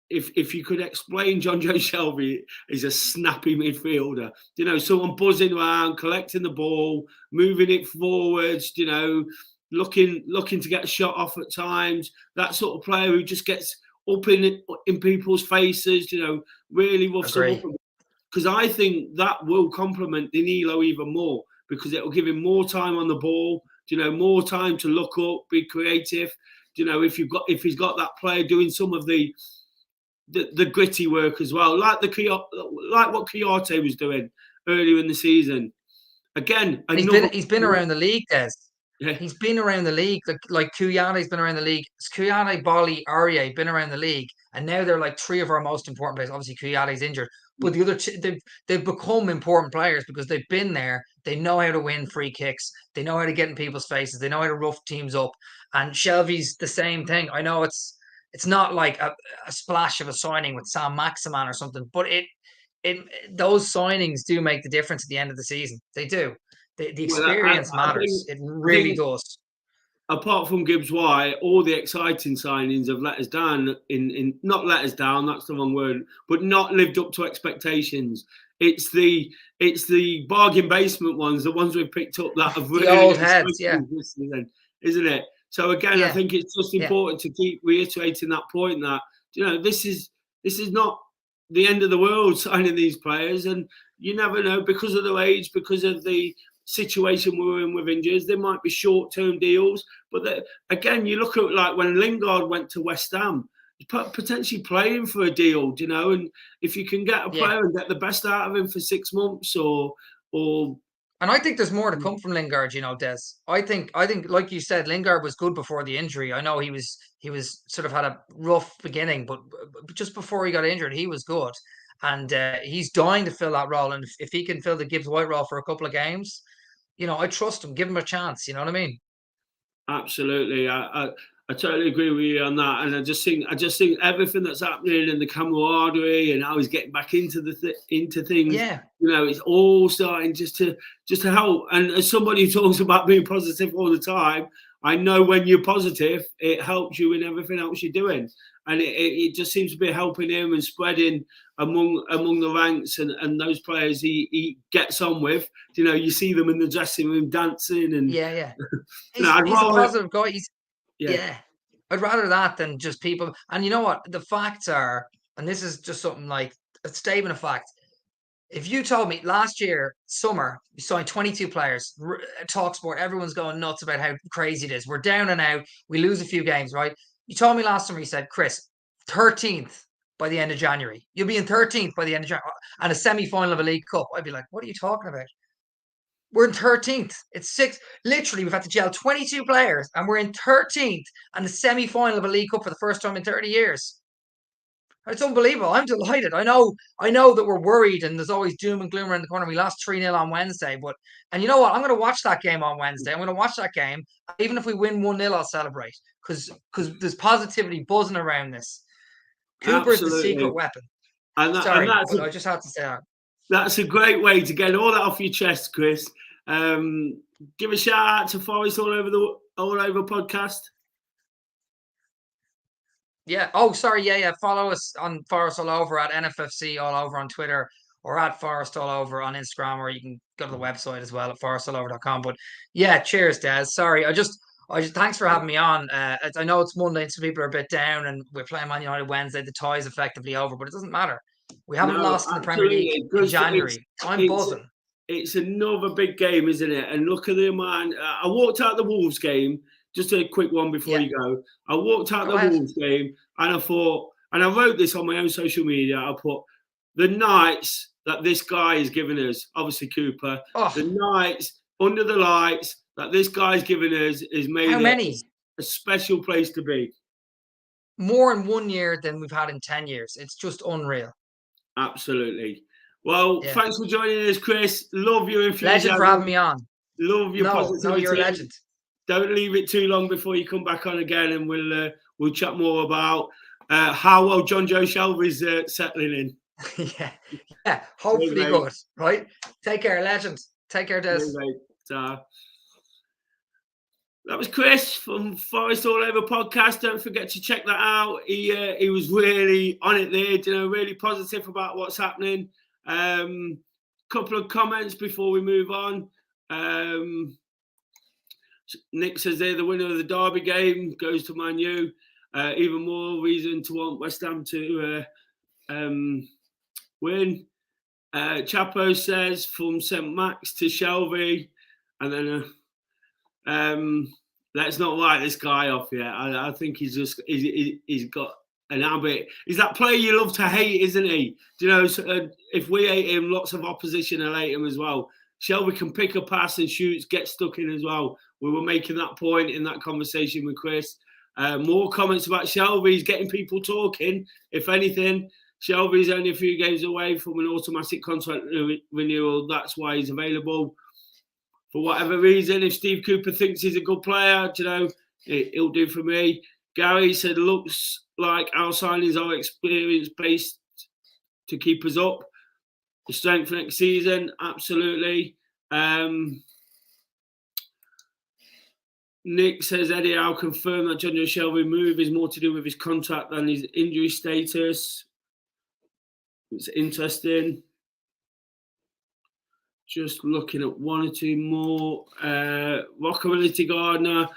If you could explain John Joe Shelby is a snappy midfielder, someone buzzing around, collecting the ball, moving it forwards, looking to get a shot off at times, that sort of player who just gets up in people's faces, really roughs them up. Because I think that will complement Danilo even more, because it will give him more time on the ball, more time to look up, be creative. If he's got that player doing some of the gritty work as well, like what Kouyaté was doing earlier in the season. Again, he's been around the league, Des. Yeah. He's been around the league. Like Kouyaté's been around the league. Kouyaté, Bolly, Aurier been around the league, and now they're like 3 of our most important players. Obviously, Kouyaté's injured, but the other they've become important players because they've been there. They know how to win free kicks. They know how to get in people's faces. They know how to rough teams up. And Shelby's the same thing. I know it's not like a splash of a signing with Sam Maximan or something, but those signings do make the difference at the end of the season. They do. The Well, experience I matters. think, It really think does. apart from Gibbs White, all the exciting signings have let us down. In not let us down, that's the wrong word, but not lived up to expectations. It's the bargain basement ones, the ones we've picked up that have The really old heads, yeah. this season, isn't it? So again, I Yeah. think it's just important to keep reiterating that point that, you know, this is not the end of the world signing these players, and you never know, because of their age, because of the situation we're in with injuries, there might be short-term deals. But again, you look at like when Lingard went to West Ham, potentially playing for a deal, you know, and if you can get a player and get the best out of him for 6 months or and I think there's more to come from Lingard, you know, Des. I think like you said, Lingard was good before the injury. I know he was sort of had a rough beginning, but just before he got injured, he was good. And he's dying to fill that role. And if he can fill the Gibbs White role for a couple of games, you know, I trust him, give him a chance. You know what I mean? Absolutely, I totally agree with you on that, and I just think everything that's happening and the camaraderie and how he's getting back into into things, Yeah. you know, it's all starting just to help. And as somebody who talks about being positive all the time, I know when you're positive, it helps you in everything else you're doing, and it just seems to be helping him and spreading among the ranks and those players he gets on with. You know, you see them in the dressing room dancing and Yeah. you know, He's a positive guy. yeah. I'd rather that than just people. And you know what? The facts are, and this is just something like a statement of fact. If you told me last year, summer, we signed 22 players, Talk Sport, everyone's going nuts about how crazy it is. We're down and out. We lose a few games, right? You told me last summer, you said, Chris, 13th by the end of January. You'll be in 13th by the end of January and a semi-final of a League Cup. I'd be like, what are you talking about? We're in 13th. It's six. Literally, we've had to gel 22 players and we're in 13th and the semi-final of a League Cup for the first time in 30 years. It's unbelievable. I'm delighted. I know that we're worried and there's always doom and gloom around the corner. We lost 3-0 on Wednesday, and you know what? I'm going to watch that game on Wednesday. I'm going to watch that game. Even if we win 1-0, I'll celebrate because there's positivity buzzing around this. Cooper is the secret weapon. Sorry, but I just had to say that. That's a great way to get all that off your chest, Chris. Give a shout out to Forest all over podcast. Yeah. Oh, sorry. Yeah. Follow us on Forest All Over at NFFC All Over on Twitter or at Forest All Over on Instagram, or you can go to the website as well at forestallover.com. But yeah, cheers, Des. Sorry. I just thanks for having me on. I know it's Monday and some people are a bit down and we're playing Man United Wednesday. The tie is effectively over, but it doesn't matter. We haven't lost in the Premier League in January. I'm buzzing. It's another big game, isn't it? And look at the amount. I walked out the Wolves game. Just a quick one before you go. I walked out Wolves game and I thought, and I wrote this on my own social media, I put, the nights that this guy is giving us, obviously Cooper, the nights under the lights that this guy's giving us is made a special place to be. More in 1 year than we've had in 10 years. It's just unreal. Absolutely. Well, thanks for joining us, Chris. Love your enthusiasm. Legend for having me on. Love your positivity. No, you're a legend. Don't leave it too long before you come back on again, and we'll chat more about how well John Joe Shelby's settling in. Yeah. Hopefully good. Right. Take care, legend. Take care, Des. That was Chris from Forest All Over podcast. Don't forget to check that out. He was really on it there, you know, really positive about what's happening. Couple of comments before we move on. Nick says they're the winner of the Derby game, goes to Man U. Even more reason to want West Ham to win. Chapo says from St Max to Shelby. And then let's not write this guy off yet. I think he's got an habit. He's that player you love to hate, isn't he? Do you know, if we hate him, lots of opposition will hate him as well. Shelby can pick a pass and shoots, get stuck in as well. We were making that point in that conversation with Chris. More comments about Shelby. He's getting people talking. If anything, Shelby's only a few games away from an automatic contract renewal. That's why he's available. For whatever reason, if Steve Cooper thinks he's a good player, you know, he'll do for me. Gary said, looks like our signings are experience-based to keep us up. The strength for next season, absolutely. Nick says Eddie Howe confirmed that John Shelby move is more to do with his contract than his injury status. It's interesting. Just looking at one or two more. Rockability Gardner,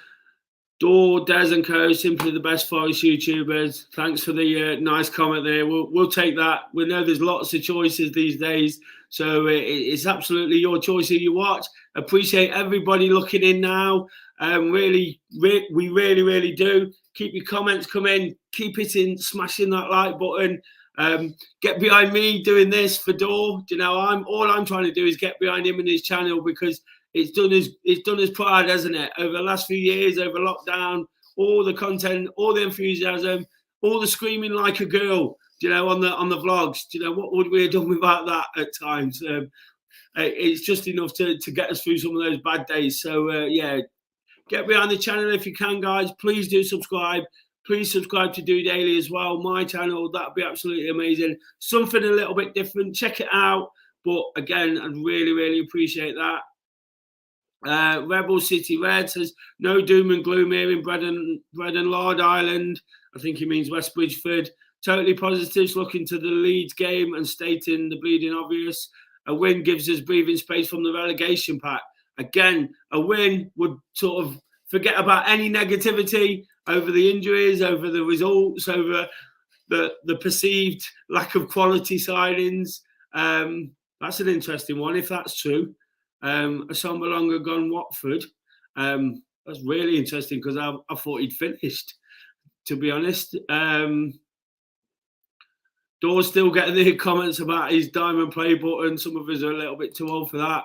Dore, Des and Co, simply the best Forest YouTubers. Thanks for the nice comment there. We'll take that. We know there's lots of choices these days, so it's absolutely your choice who you watch. Appreciate everybody looking in now. We really do. Keep your comments coming. Keep hitting, smashing that like button. Get behind me doing this for Dore. You know, all I'm trying to do is get behind him and his channel, because it's done his pride, hasn't it? Over the last few years, over lockdown, all the content, all the enthusiasm, all the screaming like a girl, you know, on the vlogs. You know, what would we have done without that at times? It's just enough to get us through some of those bad days. So yeah, get behind the channel if you can, guys. Please do subscribe. Please subscribe to Do Daily as well, my channel. That'd be absolutely amazing. Something a little bit different. Check it out. But again, I'd really appreciate that. Rebel City Red says, no doom and gloom here in Bread and Lard Island. I think he means West Bridgeford. Totally positives, looking to the Leeds game and stating the bleeding obvious. A win gives us breathing space from the relegation pack. Again, a win would sort of forget about any negativity over the injuries, over the results, over the perceived lack of quality signings. That's an interesting one, if that's true. Assombalonga gone Watford. That's really interesting, because I thought he'd finished, to be honest. Dore's still getting the comments about his diamond play button. Some of us are a little bit too old for that.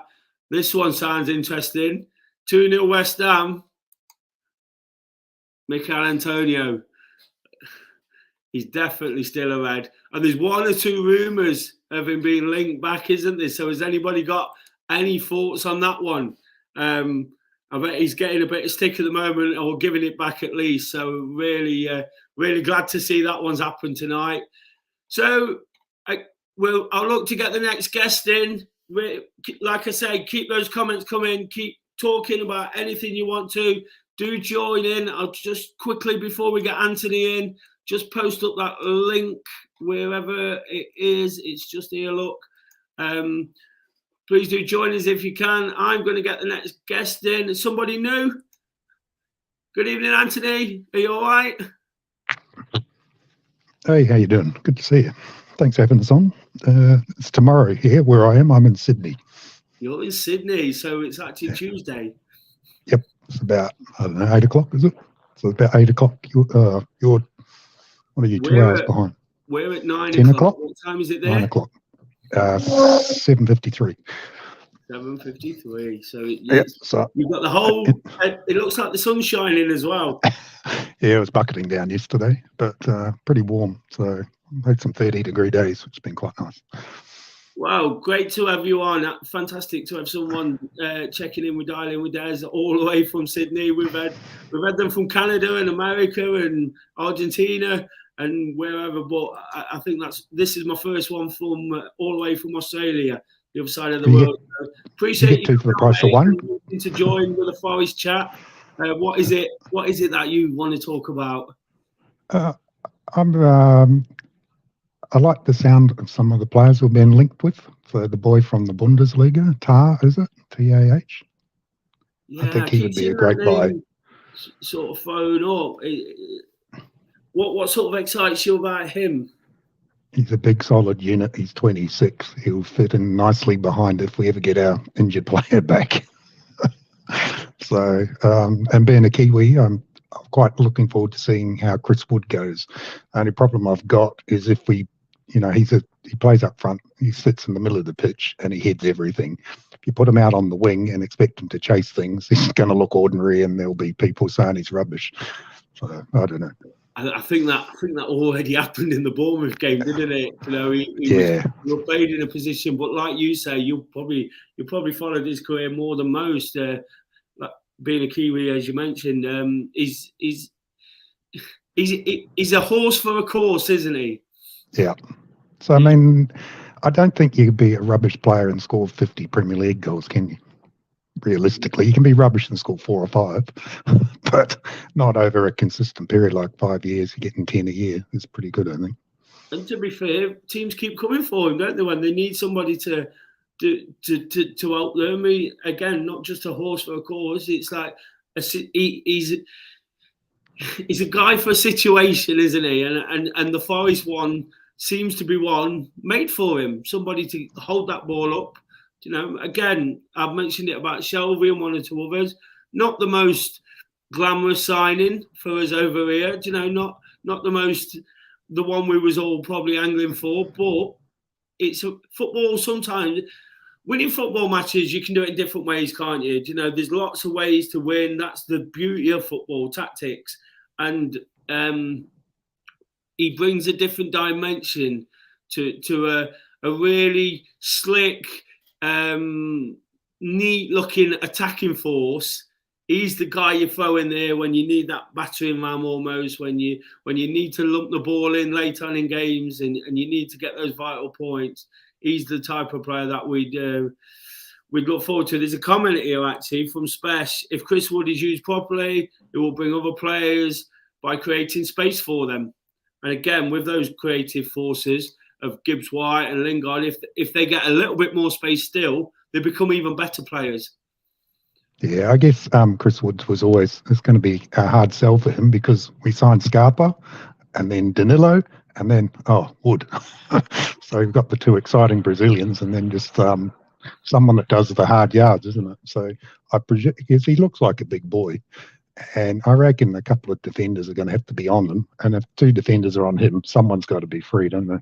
This one sounds interesting. 2-0 West Ham. Mikel Antonio. He's definitely still a red. And there's one or two rumours of him being linked back, isn't there? So has anybody got any thoughts on that one? I bet he's getting a bit of stick at the moment, or giving it back at least. So really glad to see that one's happened tonight. So I'll look to get the next guest in. Like I say, keep those comments coming. Keep talking about anything you want to. Do join in. I'll just quickly, before we get Anthony in, just post up that link wherever it is. It's just here, look. Please do join us if you can. I'm going to get the next guest in. Somebody new. Good evening, Anthony. Are you all right? Hey, how you doing? Good to see you. Thanks for having us on. It's tomorrow here where I am. I'm in Sydney. You're in Sydney, so it's actually Tuesday. Yep. It's about, I don't know, 8 o'clock, is it? So it's about 8 o'clock. You're what are you, 2 hours behind? We're at 9 10 o'clock. What time is it there? 9 o'clock. 7:53. 7:53. So yep, so you've got the whole. It looks like the sun's shining as well. Yeah, it was bucketing down yesterday, but pretty warm. So had some 30-degree days, which has been quite nice. Wow, great to have you on. Fantastic to have someone checking in with Dialing with Des all the way from Sydney. We've had them from Canada and America and Argentina and wherever, but I think this is my first one from all the way from Australia, the other side of the world. So appreciate you for the price of one. To join with a Forest chat. What is it that you want to talk about? I like the sound of some of the players who've been linked with. So the boy from the Bundesliga, Tar, is it? T-A-H? Yeah, I think he would be a great buy. Sort of phone up. What sort of excites you about him? He's a big, solid unit. He's 26. He'll fit in nicely behind if we ever get our injured player back. So, and being a Kiwi, I'm quite looking forward to seeing how Chris Wood goes. The only problem I've got is if we, he plays up front, he sits in the middle of the pitch and he heads everything. If you put him out on the wing and expect him to chase things, he's going to look ordinary and there'll be people saying he's rubbish. So, I don't know. I think that already happened in the Bournemouth game, didn't it? He was played in a position, but like you say, you probably followed his career more than most. Like being a Kiwi, as you mentioned, he's a horse for a course, isn't he? Yeah. So I mean, I don't think you could be a rubbish player and score 50 Premier League goals, can you? Realistically, you can be rubbish and score 4 or 5, but not over a consistent period like 5 years. You're getting 10 a year. It's pretty good, I think. And to be fair, teams keep coming for him, don't they? When they need somebody to help them. Again, not just a horse for a cause. It's like he's a guy for a situation, isn't he? And the Forest one seems to be one made for him. Somebody to hold that ball up. You know, again, I've mentioned it about Shelby and 1 or 2 others. Not the most glamorous signing for us over here. You know, not the one we was all probably angling for. But it's football. Sometimes winning football matches, you can do it in different ways, can't you? You know, there's lots of ways to win. That's the beauty of football tactics, and he brings a different dimension to a really slick. Neat-looking attacking force. He's the guy you throw in there when you need that battering ram almost, when you need to lump the ball in late on in games and you need to get those vital points. He's the type of player that we'd look forward to. There's a comment here actually from Spesh. If Chris Wood is used properly, it will bring other players by creating space for them. And again, with those creative forces of Gibbs White and Lingard, if they get a little bit more space still, they become even better players. Yeah, I guess Chris Woods was always, it's going to be a hard sell for him because we signed Scarpa and then Danilo and then, Wood. So we've got the 2 exciting Brazilians and then just someone that does the hard yards, isn't it? So I presume, because he looks like a big boy. And I reckon a couple of defenders are going to have to be on them. And if 2 defenders are on him, someone's got to be free, don't they?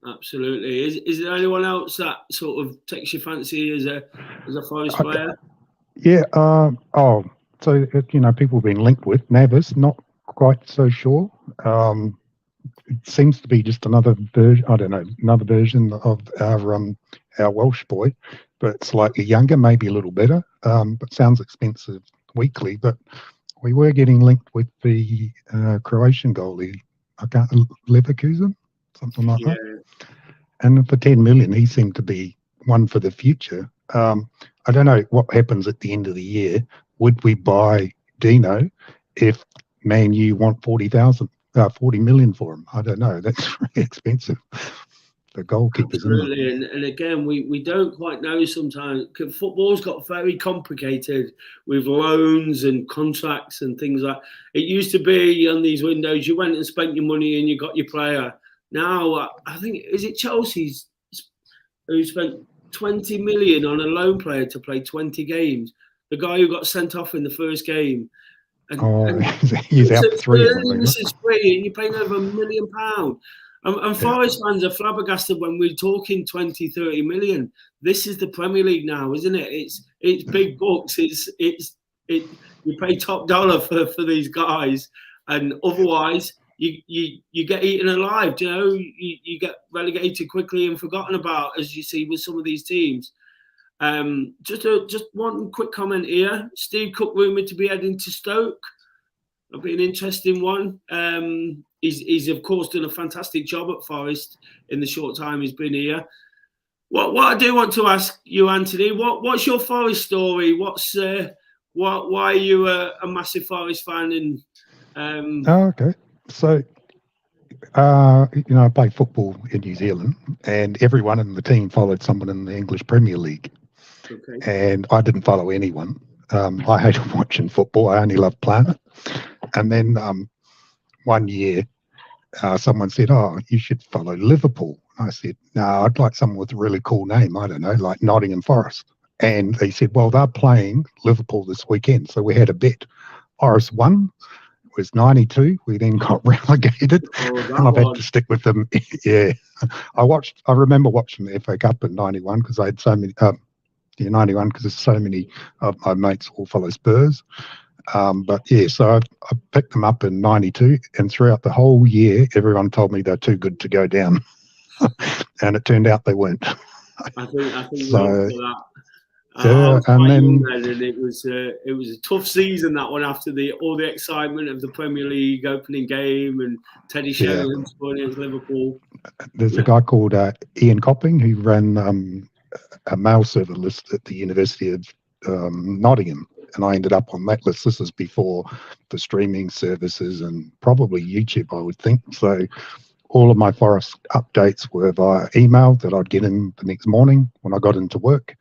Absolutely. Is there anyone else that sort of takes your fancy as a Forest player? Yeah. So people have been linked with Navas. Not quite so sure. It seems to be just another version. I don't know, another version of our Welsh boy, but slightly younger, maybe a little better. But sounds expensive weekly. But we were getting linked with the Croatian goalie. Leverkusen. Something like that. And for 10 million, he seemed to be one for the future. I don't know what happens at the end of the year. Would we buy Dino if Man U want 40 million for him? I don't know. That's really expensive for goalkeepers. Absolutely. Isn't it? And again, we don't quite know sometimes. Football's got very complicated with loans and contracts and things like it used to be on these windows. You went and spent your money and you got your player. Now, I think, is it Chelsea's who spent 20 million on a loan player to play 20 games? The guy who got sent off in the first game. And he's out 3. This is free, and you're paying over £1 million. And Forest fans are flabbergasted when we're talking 20, 30 million. This is the Premier League now, isn't it? It's big bucks. You pay top dollar for these guys, and otherwise you get eaten alive. You know, you get relegated quickly and forgotten about, as you see with some of these teams. Just one quick comment here. Steve Cook rumoured to be heading to Stoke. That'll be an interesting one. He's of course done a fantastic job at Forest in the short time he's been here. What I do want to ask you, Anthony, what's your Forest story? Why are you a massive Forest fan? Okay, so I played football in New Zealand, and everyone in the team followed someone in the English Premier League. Okay. And I didn't follow anyone. I hated watching football. I only loved playing it. And then one year, someone said, you should follow Liverpool. I said, no, I'd like someone with a really cool name. I don't know, like Nottingham Forest. And he said, well, they're playing Liverpool this weekend. So we had a bet. Forest won. It was 92. We then got relegated. And I've had to stick with them. Yeah. I remember watching the FA Cup in 91 because I had so many... 91 because there's so many of my mates all follow Spurs. But yeah, so I picked them up in 92, and throughout the whole year, everyone told me they're too good to go down. And it turned out they weren't. I think so, for that. I Yeah, was and quite young then then, and it was a tough season, that one, after all the excitement of the Premier League opening game and Teddy yeah, Sheringham scoring against Liverpool. there's a Yeah. guy called Ian Copping who ran a mail server list at the University of Nottingham, and I ended up on that list. This is before the streaming services and probably YouTube, I would think. So all of my Forest updates were via email that I'd get in the next morning when I got into work.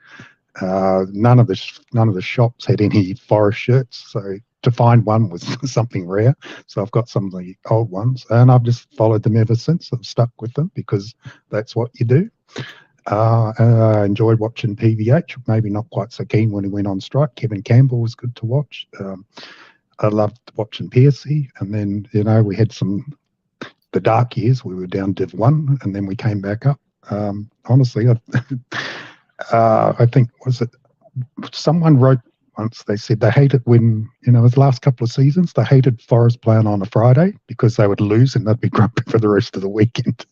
None of the shops had any Forest shirts, so to find one was something rare. So I've got some of the old ones, and I've just followed them ever since. I've stuck with them because that's what you do. And I enjoyed watching PVH. Maybe not quite so keen when he went on strike. Kevin Campbell was good to watch. I loved watching Piercy, and then we had the dark years. We were down Div 1, and then we came back up. Honestly, I think, was it someone wrote once, they said they hated when, it was the last couple of seasons, they hated Forest playing on a Friday because they would lose and they'd be grumpy for the rest of the weekend.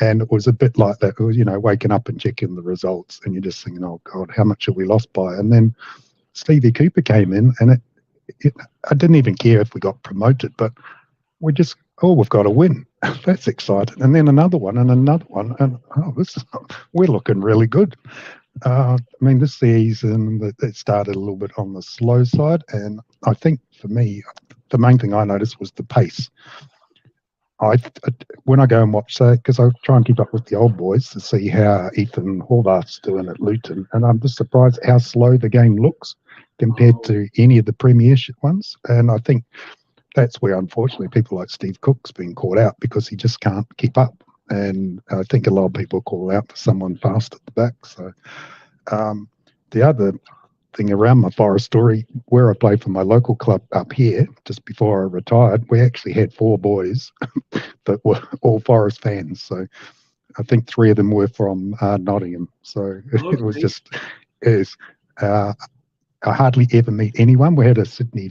And it was a bit like that. It was, waking up and checking the results and you're just thinking, oh God, how much have we lost by? And then Stevie Cooper came in, and I didn't even care if we got promoted, but we just, we've got to win. That's exciting. And then another one and another one. And we're looking really good. This season it started a little bit on the slow side, and I think for me, the main thing I noticed was the pace. When I go and watch that, because I try and keep up with the old boys to see how Ethan Horvath's doing at Luton, and I'm just surprised how slow the game looks compared to any of the Premiership ones. And I think that's where, unfortunately, people like Steve Cook's been caught out because he just can't keep up. And I think a lot of people call out for someone fast at the back. So the other thing around my Forest story, where I played for my local club up here, just before I retired, we actually had 4 boys that were all Forest fans. So I think 3 of them were from Nottingham. So it was just, I hardly ever meet anyone. We had a Sydney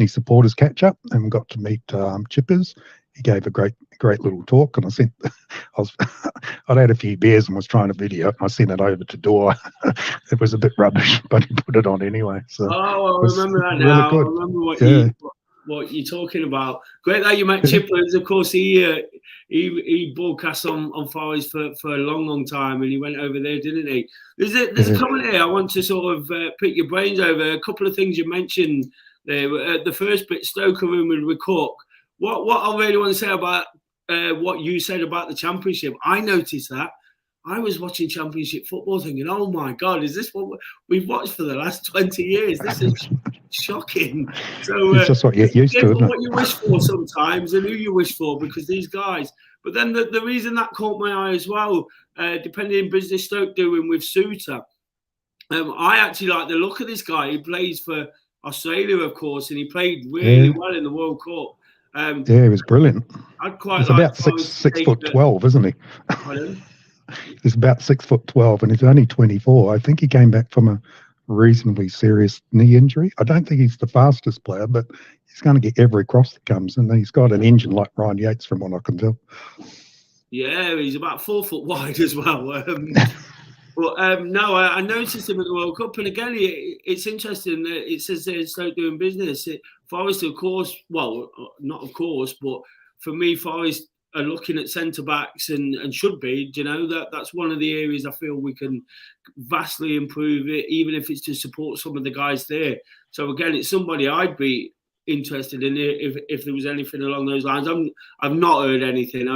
supporters catch up and got to meet Chippers. He gave a great little talk, and I'd had a few beers and was trying to video it, and I sent it over to Dore. It was a bit rubbish, but he put it on anyway. So I remember that really now. good. I remember what you're talking about. Great that you met Chippers. Of course, he broadcast on Forest for a long time, and he went over there, didn't he? There's a comment here I want to sort of pick your brains over. A couple of things you mentioned there. The first bit, Stoker rumoured with Cook. What I really want to say about what you said about the Championship, I noticed that. I was watching Championship football thinking, oh my God, is this what we've watched for the last 20 years? This is shocking. So it's just what you're used to, isn't it? What you wish for sometimes and who you wish for, because these guys. But then the reason that caught my eye as well, depending on business Stoke doing with Suter, I actually like the look of this guy. He plays for Australia, of course, and he played really well in the World Cup. He was brilliant. I'd quite he's like about 6'12", isn't he? Pardon? He's about 6'12", and he's only 24. I think he came back from a reasonably serious knee injury. I don't think he's the fastest player, but he's going to get every cross that comes, and he's got an engine like Ryan Yates, from what I can tell. Yeah, he's about 4 foot wide as well. No, I noticed him at the World Cup, and again, it's interesting that it says they're Stoke doing business. Forest, of course, well, not of course, but for me, Forest are looking at centre backs and should be. That's one of the areas I feel we can vastly improve it, even if it's to support some of the guys there. So again, it's somebody I'd be interested in if there was anything along those lines. I've not heard anything.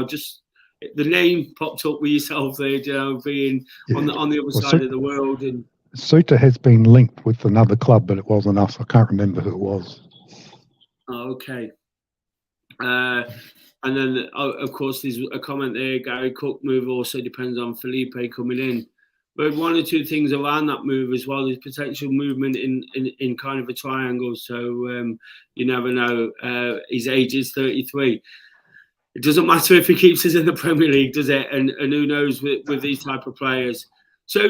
The name popped up with yourself there, being on the other side of the world. And Suter has been linked with another club, but it wasn't us. I can't remember who it was. Okay. And then, of course, there's a comment there. Gary Cook move also depends on Felipe coming in. But 1 or 2 things around that move as well. There's potential movement in kind of a triangle. So you never know. His age is 33. It doesn't matter if he keeps us in the Premier League, does it? And who knows with these type of players. So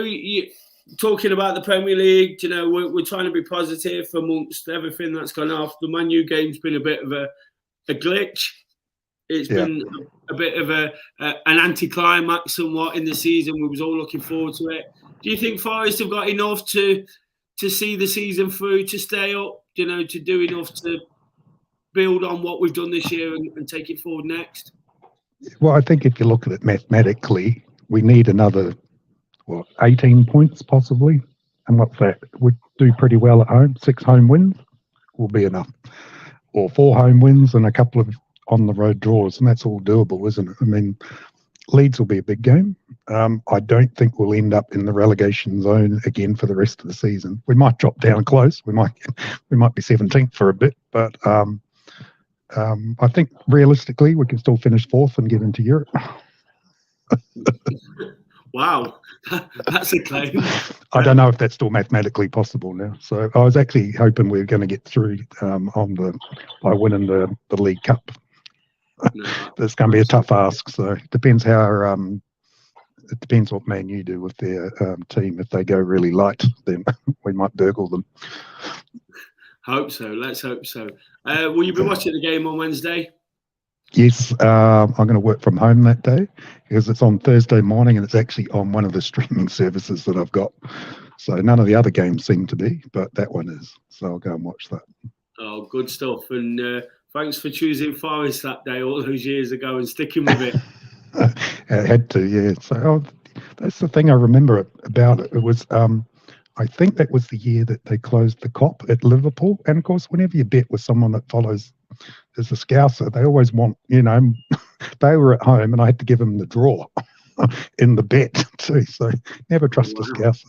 talking about the Premier League, we're trying to be positive amongst everything that's gone off. The Man U game's been a bit of a glitch. It's been a bit of an anticlimax somewhat in the season. We was all looking forward to it. Do you think Forest have got enough to see the season through, to stay up, to do enough to build on what we've done this year and take it forward next? Well, I think if you look at it mathematically, we need another 18 points possibly. And what's that? We do pretty well at home. 6 home wins will be enough, or 4 home wins and a couple of on the road draws, and that's all doable, isn't it? I mean, Leeds will be a big game. I don't think we'll end up in the relegation zone again for the rest of the season. We might drop down close. We might be 17th for a bit, but I think realistically we can still finish 4th and get into Europe. Wow, that's a claim. I don't know if that's still mathematically possible now. So I was actually hoping we were going to get through by winning the League Cup. No, It's going to be a tough ask. So it depends how. It depends what Man U do with their team. If they go really light, then we might burgle them. Hope so. Let's hope so. Will you be watching the game on Wednesday? Yes, I'm going to work from home that day because it's on Thursday morning and it's actually on one of the streaming services that I've got. So none of the other games seem to be, but that one is. So I'll go and watch that. Oh, good stuff. And thanks for choosing Forest that day all those years ago and sticking with it. I had to, yeah. So that's the thing I remember about it. It was, I think that was the year that they closed the Cop at Liverpool. And of course, whenever you bet with someone that follows as a Scouser, they always want, they were at home and I had to give them the draw in the bet too. So never trust a Scouser.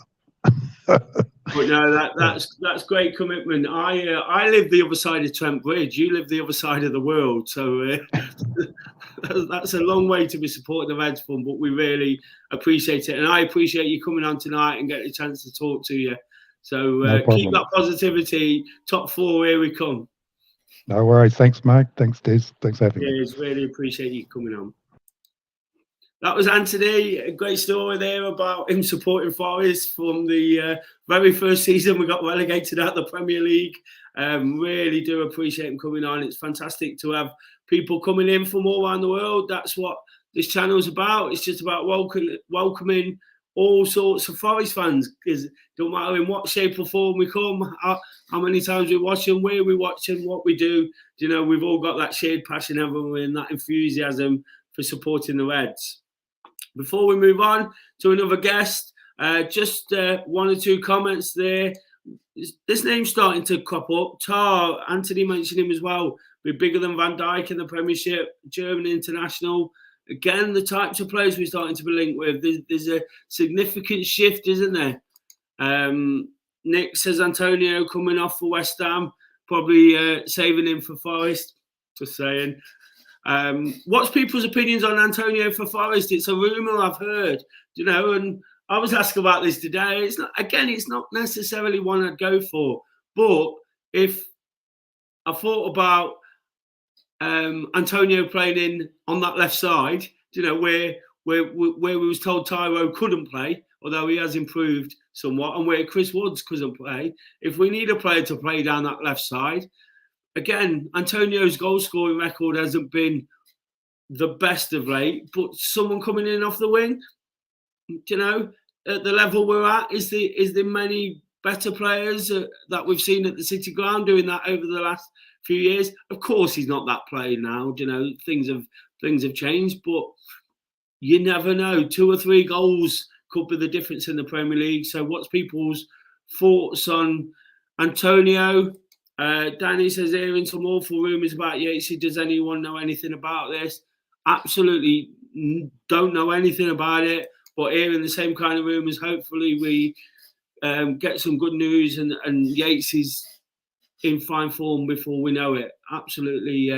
But no, that's great commitment. I live the other side of Trent Bridge. You live the other side of the world. So that's a long way to be supporting the Reds from, but we really appreciate it. And I appreciate you coming on tonight and getting a chance to talk to you. So keep that positivity. Top 4, here we come. No worries. Thanks, Mike. Thanks, Des. Thanks for having me. Yes, really appreciate you coming on. That was Anthony. A great story there about him supporting Forest from the very first season we got relegated out of the Premier League. Really do appreciate him coming on. It's fantastic to have people coming in from all around the world. That's what this channel is about. It's just about welcoming all sorts of Forest fans, because it don't matter in what shape or form we come, how many times we watch them, where we watch them, what we do. We've all got that shared passion, everyone, and that enthusiasm for supporting the Reds. Before we move on to another guest, just 1 or 2 comments there. This name's starting to crop up. Tar, Anthony mentioned him as well. We're bigger than Van Dijk in the Premiership, German international. Again, the types of players we're starting to be linked with. There's a significant shift, isn't there? Nick says Antonio coming off for West Ham, probably saving him for Forest. Just saying. What's people's opinions on Antonio for Forest? It's a rumour I've heard, and I was asked about this today. It's not necessarily one I'd go for, but if I thought about Antonio playing on that left side, where we was told Tyro couldn't play, although he has improved somewhat, and where Chris Woods couldn't play, if we need a player to play down that left side. Again, Antonio's goal-scoring record hasn't been the best of late, but someone coming in off the wing, at the level we're at, is there many better players that we've seen at the City Ground doing that over the last few years? Of course, he's not that player now. Things have changed, but you never know. 2 or 3 goals could be the difference in the Premier League. So, what's people's thoughts on Antonio? Danny says, hearing some awful rumours about Yatesy. Does anyone know anything about this? Absolutely don't know anything about it, but hearing the same kind of rumours, hopefully we get some good news and Yates is in fine form before we know it. Absolutely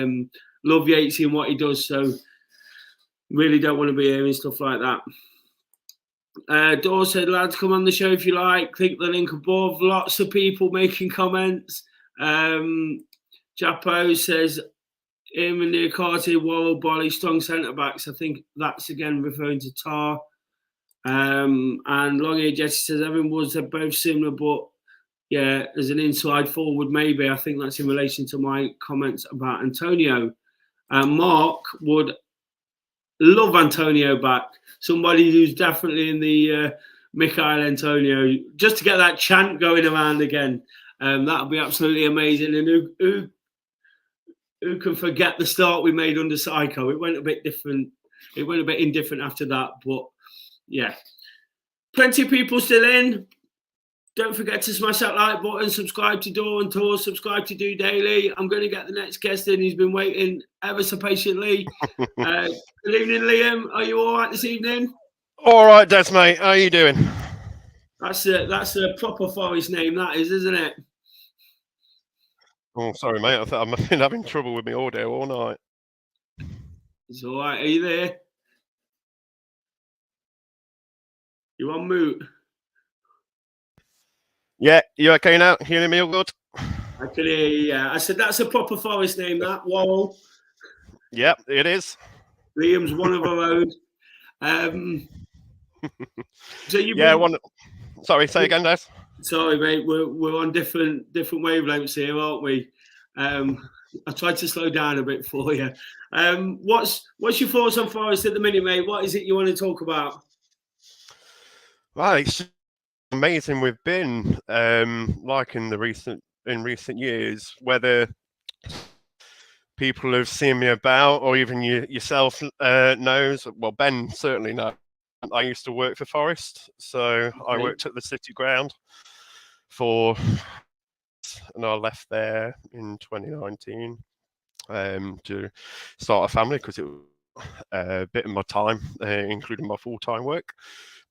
love Yatesy and what he does, so really don't want to be hearing stuff like that. Dor said, lads, come on the show if you like. Click the link above. Lots of people making comments. Japo says, him and Niakate, Worrell, Bolly, strong centre-backs. I think that's again referring to Tar. And Long-Ear Jesse says, Evan Woods, they're both similar, but yeah, as an inside forward, maybe. I think that's in relation to my comments about Antonio. And Mark would love Antonio back. Somebody who's definitely in the Michael Antonio, just to get that chant going around again. That would be absolutely amazing. And who can forget the start we made under Psycho? It went a bit different. It went a bit indifferent after that. But yeah, plenty of people still in. Don't forget to smash that like button, subscribe to DoreOnTour, subscribe to Do Daily. I'm going to get the next guest in. He's been waiting ever so patiently. Good evening, Liam. Are you all right this evening? All right, Des, mate. How are you doing? That's a proper Forest name, that is, isn't it? Oh, sorry, mate. I've been having trouble with my audio all night. It's all right. Are you there? You on mute? Yeah, you okay now? Hearing me all good? I can hear you, yeah. I said that's a proper Forest name, that. Whoa. Yep, it is. Liam's one of our own. So you Sorry, say again, Des. Sorry, mate. We're on different wavelengths here, aren't we? I tried to slow down a bit for you. What's your thoughts on Forest at the minute, mate? What is it you want to talk about? Well, it's amazing we've been like in recent years, whether people have seen me about or even yourself knows. Well, Ben certainly knows. I used to work for Forest, so okay. I worked at the City Ground and I left there in 2019 to start a family because it was a bit of my time, including my full-time work.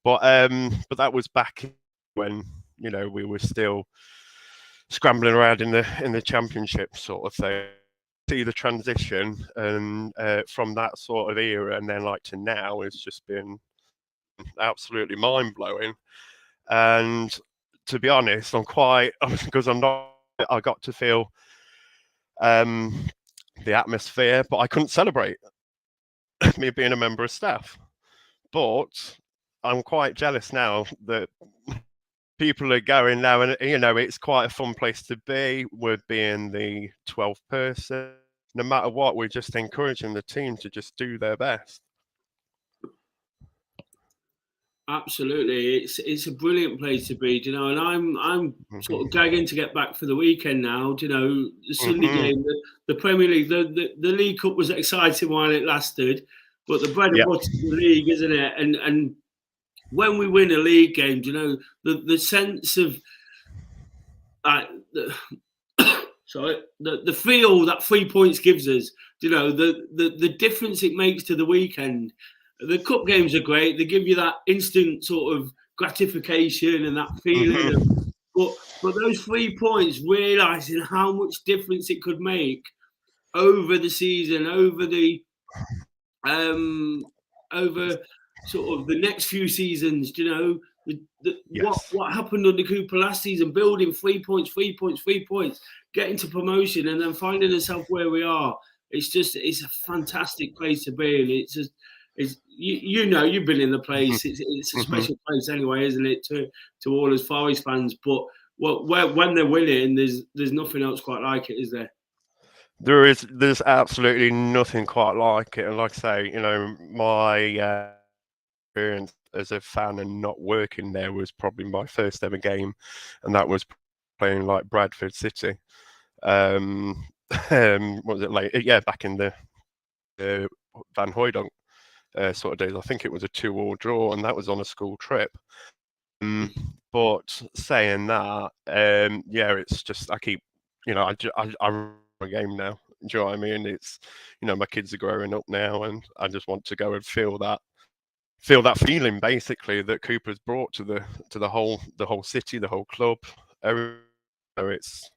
But that was back when we were still scrambling around in the Championship sort of thing. See the transition and from that sort of era and then like to now has just been absolutely mind-blowing. And to be honest, because I got to feel the atmosphere, but I couldn't celebrate me being a member of staff. But I'm quite jealous now that people are going now, and it's quite a fun place to be. We're being the 12th person. No matter what, we're just encouraging the team to just do their best. Absolutely, it's a brilliant place to be, and I'm sort of gagging to get back for the weekend now. The Sunday game, the Premier League, the League Cup was exciting while it lasted, but the bread and butter of the league, isn't it? And when we win a league game, the sense of the feel that 3 points gives us, the difference it makes to the weekend. The cup games are great. They give you that instant sort of gratification and that feeling. But those 3 points, realising how much difference it could make over the season, over sort of the next few seasons, what happened under Cooper last season, building 3 points, getting to promotion and then finding yourself where we are. It's a fantastic place to be. And it's just, you've been in the place. It's a special place anyway, isn't it, to all as Forest fans? But when they're winning, there's nothing else quite like it, is there? There's absolutely nothing quite like it. And like I say, my experience as a fan and not working there was probably my first ever game, and that was playing like Bradford City. What was it like? Yeah, back in the Van Hooijdonk sort of days. I think it was a 2-2 draw, and that was on a school trip. But saying that, it's just I keep, I run a game now. Do you know what I mean? It's, my kids are growing up now, and I just want to go and feel that feeling basically that Cooper's brought to the whole city, the whole club. It's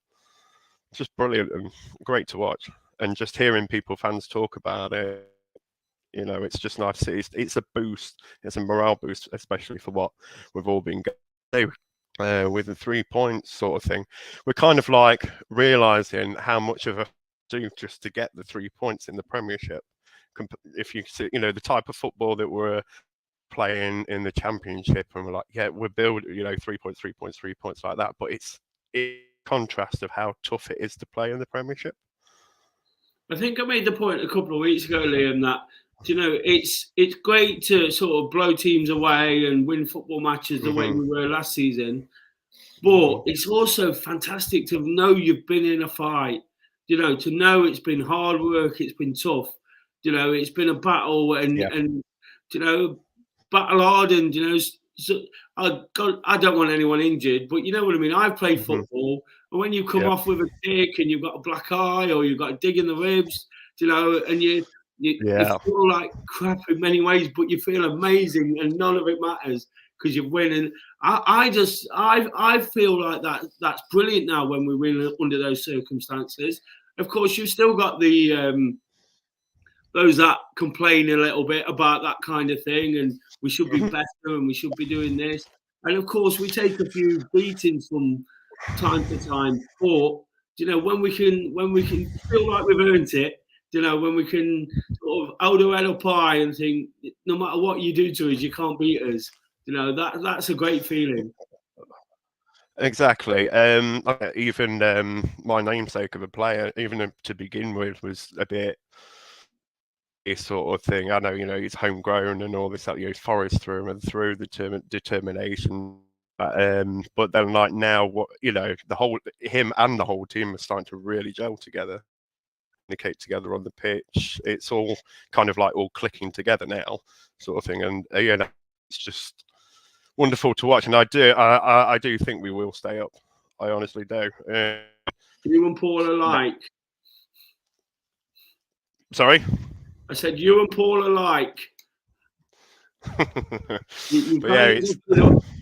just brilliant and great to watch, and just hearing fans talk about it. It's just nice to see. It's a boost. It's a morale boost, especially for what we've all been going with the 3 points sort of thing. We're kind of like realising how much of a do just to get the 3 points in the Premiership. If you see, the type of football that we're playing in the Championship, and we're like, we're building, 3 points like that. But it's contrast of how tough it is to play in the Premiership. I think I made the point a couple of weeks ago, Liam, that it's great to sort of blow teams away and win football matches the way we were last season, but it's also fantastic to know you've been in a fight. To know it's been hard work, it's been tough. It's been a battle, and battle hardened. So I don't want anyone injured, but you know what I mean. I've played football, and when you come off with a kick and you've got a black eye or you've got a dig in the ribs, and you feel like crap in many ways, but you feel amazing, and none of it matters because you've win. And I feel like that's brilliant now when we win under those circumstances. Of course, you've still got the those that complain a little bit about that kind of thing, and we should be better and we should be doing this. And of course, we take a few beatings from time to time, but when we can feel like we've earned it, when we can sort of hold our head up high and think, no matter what you do to us, you can't beat us. That's a great feeling. Exactly. Even my namesake of a player, even to begin with, was a bit this sort of thing. I know, he's homegrown and all this, that, Forest through and through, the determination. But then, like now, what him and the whole team are starting to really gel together, communicate together on the pitch. It's all kind of like all clicking together now, sort of thing. And it's just wonderful to watch. And I do think we will stay up. I honestly do. You and Paul alike. Sorry? I said you and Paul alike.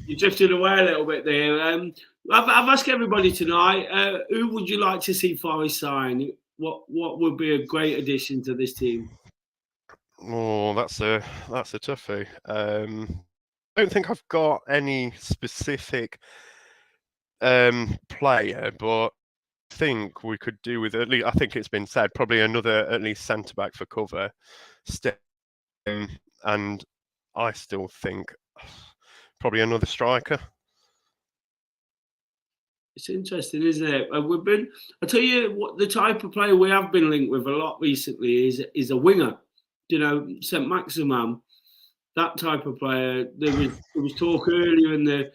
You drifted away a little bit there. I've asked everybody tonight, who would you like to see Forest sign? What would be a great addition to this team? Oh, that's a toughie. I don't think I've got any specific player, but I think we could do with at least, I think it's been said, probably another at least centre back for cover. And I still think probably another striker. It's interesting, isn't it? I tell you what, the type of player we have been linked with a lot recently is a winger. St. Maximin, that type of player. There was talk earlier in the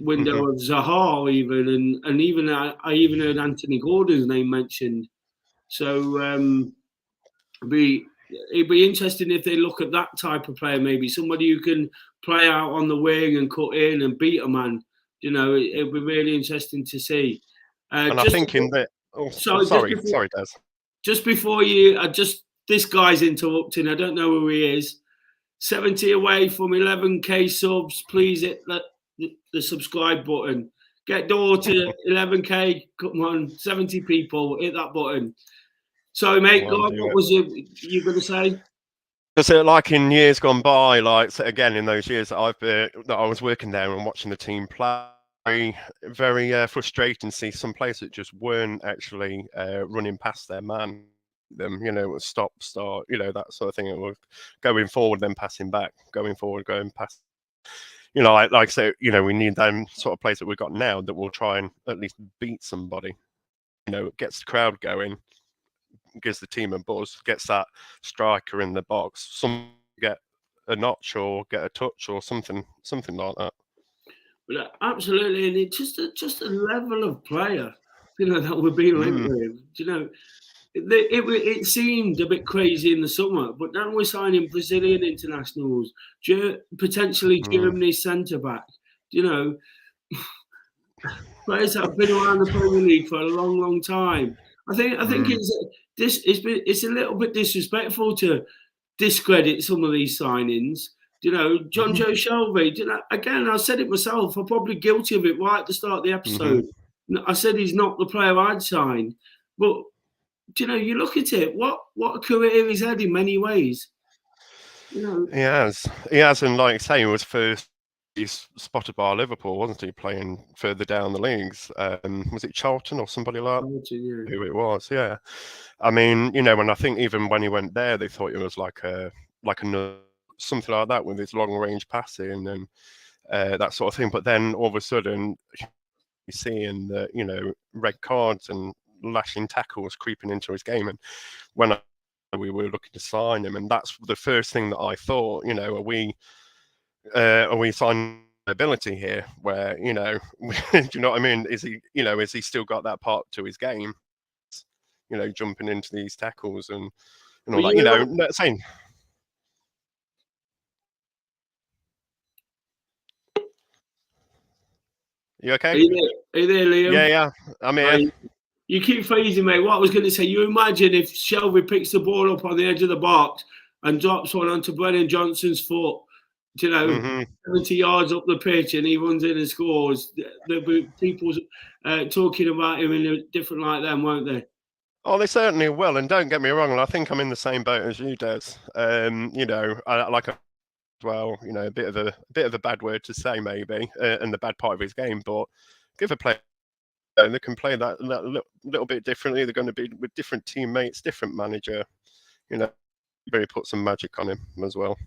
window of Zaha even, and even I even heard Anthony Gordon's name mentioned. So it'd be interesting if they look at that type of player, maybe somebody who can play out on the wing and cut in and beat a man. It'd be really interesting to see. And I think in the sorry, Des. Just before this guy's interrupting. I don't know who he is. 70 away from 11k subs. Please hit the subscribe button. Get Door to 11k. Come on, 70 people. Hit that button. Sorry, mate. Go on. What was you going to say? So, like in years gone by, again in those years that I was working there and watching the team play, very frustrating to see some players that just weren't actually running past their man. Them, stop, start, that sort of thing. It was going forward, then passing back, going forward, going past. Like I say, we need them sort of players that we've got now that will try and at least beat somebody. It gets the crowd going, gives the team a buzz, gets that striker in the box. Some get a notch or get a touch or something like that. But absolutely, and it's just a level of player, that we're being linked with. It seemed a bit crazy in the summer, but now we're signing Brazilian internationals, potentially Germany's centre back. Players that have been around the Premier League for a long, long time. I think it's a little bit disrespectful to discredit some of these signings. John Joe Shelby. Again, I said it myself. I'm probably guilty of it right at the start of the episode. I said he's not the player I'd sign, but you look at it. What a career he's had in many ways. He has, and like I say, he was first. He's spotted by Liverpool, wasn't he? Playing further down the leagues. Was it Charlton or somebody like that? Yeah. Who it was? Yeah. I mean, and I think even when he went there, they thought it was like another something like that with his long range passing and that sort of thing. But then all of a sudden, you're seeing the red cards and lashing tackles, creeping into his game. And when we were looking to sign him, and that's the first thing that I thought, are we signing ability here? Where do you know what I mean? Is he, has he still got that part to his game? Jumping into these tackles and all that. Not saying. You okay? Are you there, Liam? Yeah. I'm here. You keep freezing, mate. What I was going to say, you imagine if Shelby picks the ball up on the edge of the box and drops one onto Brennan Johnson's foot, 70 yards up the pitch, and he runs in and scores. There'll be people talking about him in a different light then, won't they? Oh, they certainly will. And don't get me wrong, I think I'm in the same boat as you, Des. I like a well, a bit of a bad word to say maybe, and the bad part of his game, but give a player they can play that little bit differently. They're going to be with different teammates, different manager. Really put some magic on him as well.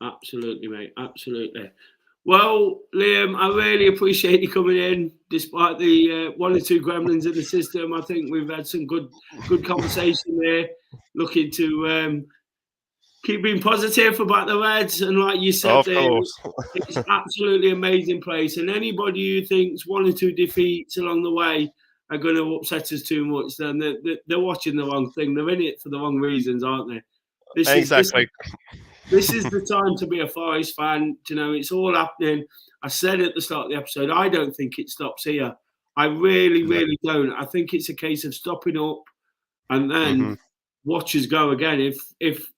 Absolutely, mate. Absolutely. Well, Liam, I really appreciate you coming in, despite the one or two gremlins in the system. I think we've had some good conversation there, looking to keep being positive about the Reds. And like you said, it's absolutely amazing place. And anybody who thinks one or two defeats along the way are going to upset us too much, then they're watching the wrong thing. They're in it for the wrong reasons, aren't they? Exactly. This is the time to be a Forest fan. It's all happening. I said at the start of the episode, I don't think it stops here. I really don't. I think it's a case of stopping up and then watch us go again. If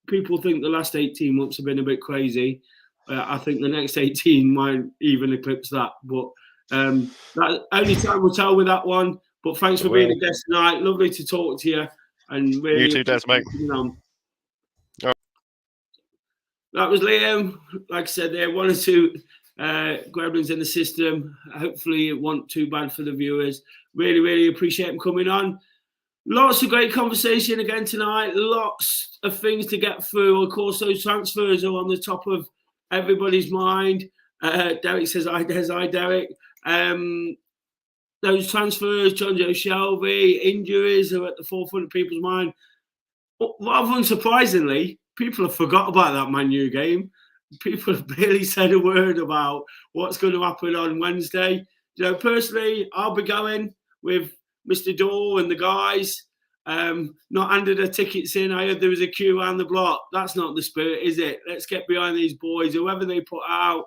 people think the last 18 months have been a bit crazy, I think the next 18 might even eclipse that. But that only time will tell with that one. But thanks for being a guest tonight. Lovely to talk to you. And really, you too, Des, mate. That was Liam. Like I said, there one or two gremlins in the system. Hopefully, it wasn't too bad for the viewers. Really appreciate them coming on. Lots of great conversation again tonight. Lots of things to get through. Of course, those transfers are on the top of everybody's mind. Derek says, "Hi, Des. Hi, Derek." Those transfers, John Joe Shelby, injuries are at the forefront of people's mind. But rather unsurprisingly, people have forgot about that Man U game. People have barely said a word about what's going to happen on Wednesday. Personally, I'll be going with Mr. Dore and the guys. Not handed their tickets in. I heard there was a queue around the block. That's not the spirit, is it? Let's get behind these boys. Whoever they put out,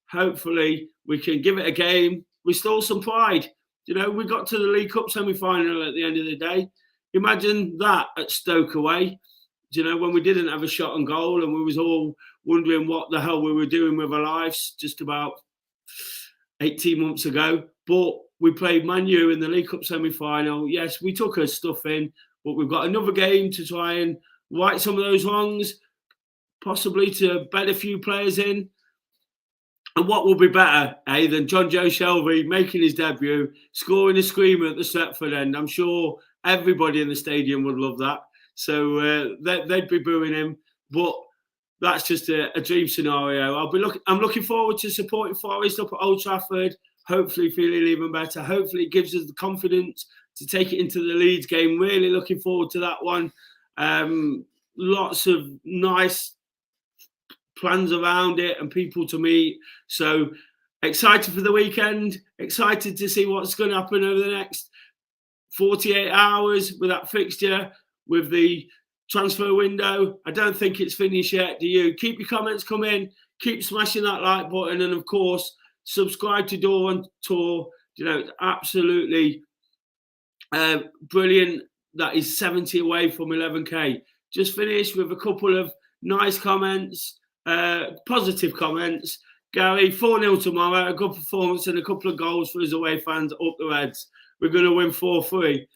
hopefully we can give it a game. Restore some pride. We got to the League Cup semi-final at the end of the day. Imagine that at Stoke away. When we didn't have a shot on goal and we was all wondering what the hell we were doing with our lives just about 18 months ago. But we played Man U in the League Cup semi-final. Yes, we took our stuff in, but we've got another game to try and right some of those wrongs, possibly to bet a few players in. And what will be better, than John Joe Shelby making his debut, scoring a screamer at the Stretford end? I'm sure everybody in the stadium would love that. So they'd be booing him, but that's just a dream scenario. I'm looking forward to supporting Forest up at Old Trafford. Hopefully, feeling even better. Hopefully, it gives us the confidence to take it into the Leeds game. Really looking forward to that one. Lots of nice plans around it and people to meet. So excited for the weekend. Excited to see what's going to happen over the next 48 hours with that fixture. With the transfer window, I don't think it's finished yet. Do you? Keep your comments coming. Keep smashing that like button, and of course, subscribe to DoreOnTour. It's absolutely brilliant. That is 70 away from 11k. Just finished with a couple of nice comments, positive comments. Gary, 4-0 tomorrow. A good performance and a couple of goals for his away fans up the Reds. We're going to win 4-3.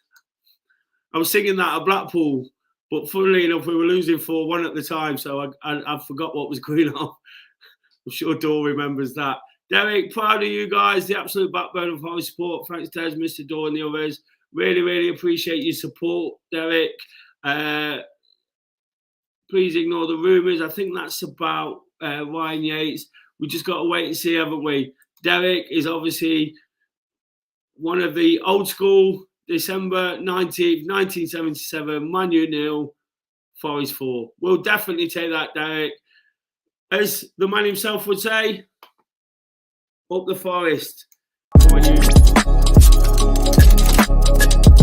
I was singing that at Blackpool, but funnily enough, we were losing 4-1 at the time, so I forgot what was going on. I'm sure Dore remembers that. Derek, proud of you guys, the absolute backbone of Forest support. Thanks, Des, Mr. Dore, and the others. Really appreciate your support, Derek. Please ignore the rumours. I think that's about Ryan Yates. We just got to wait and see, haven't we? Derek is obviously one of the old school December 19th, 1977, Man U 0, Forest 4. We'll definitely take that, Derek. As the man himself would say, up the Forest. Come on, you.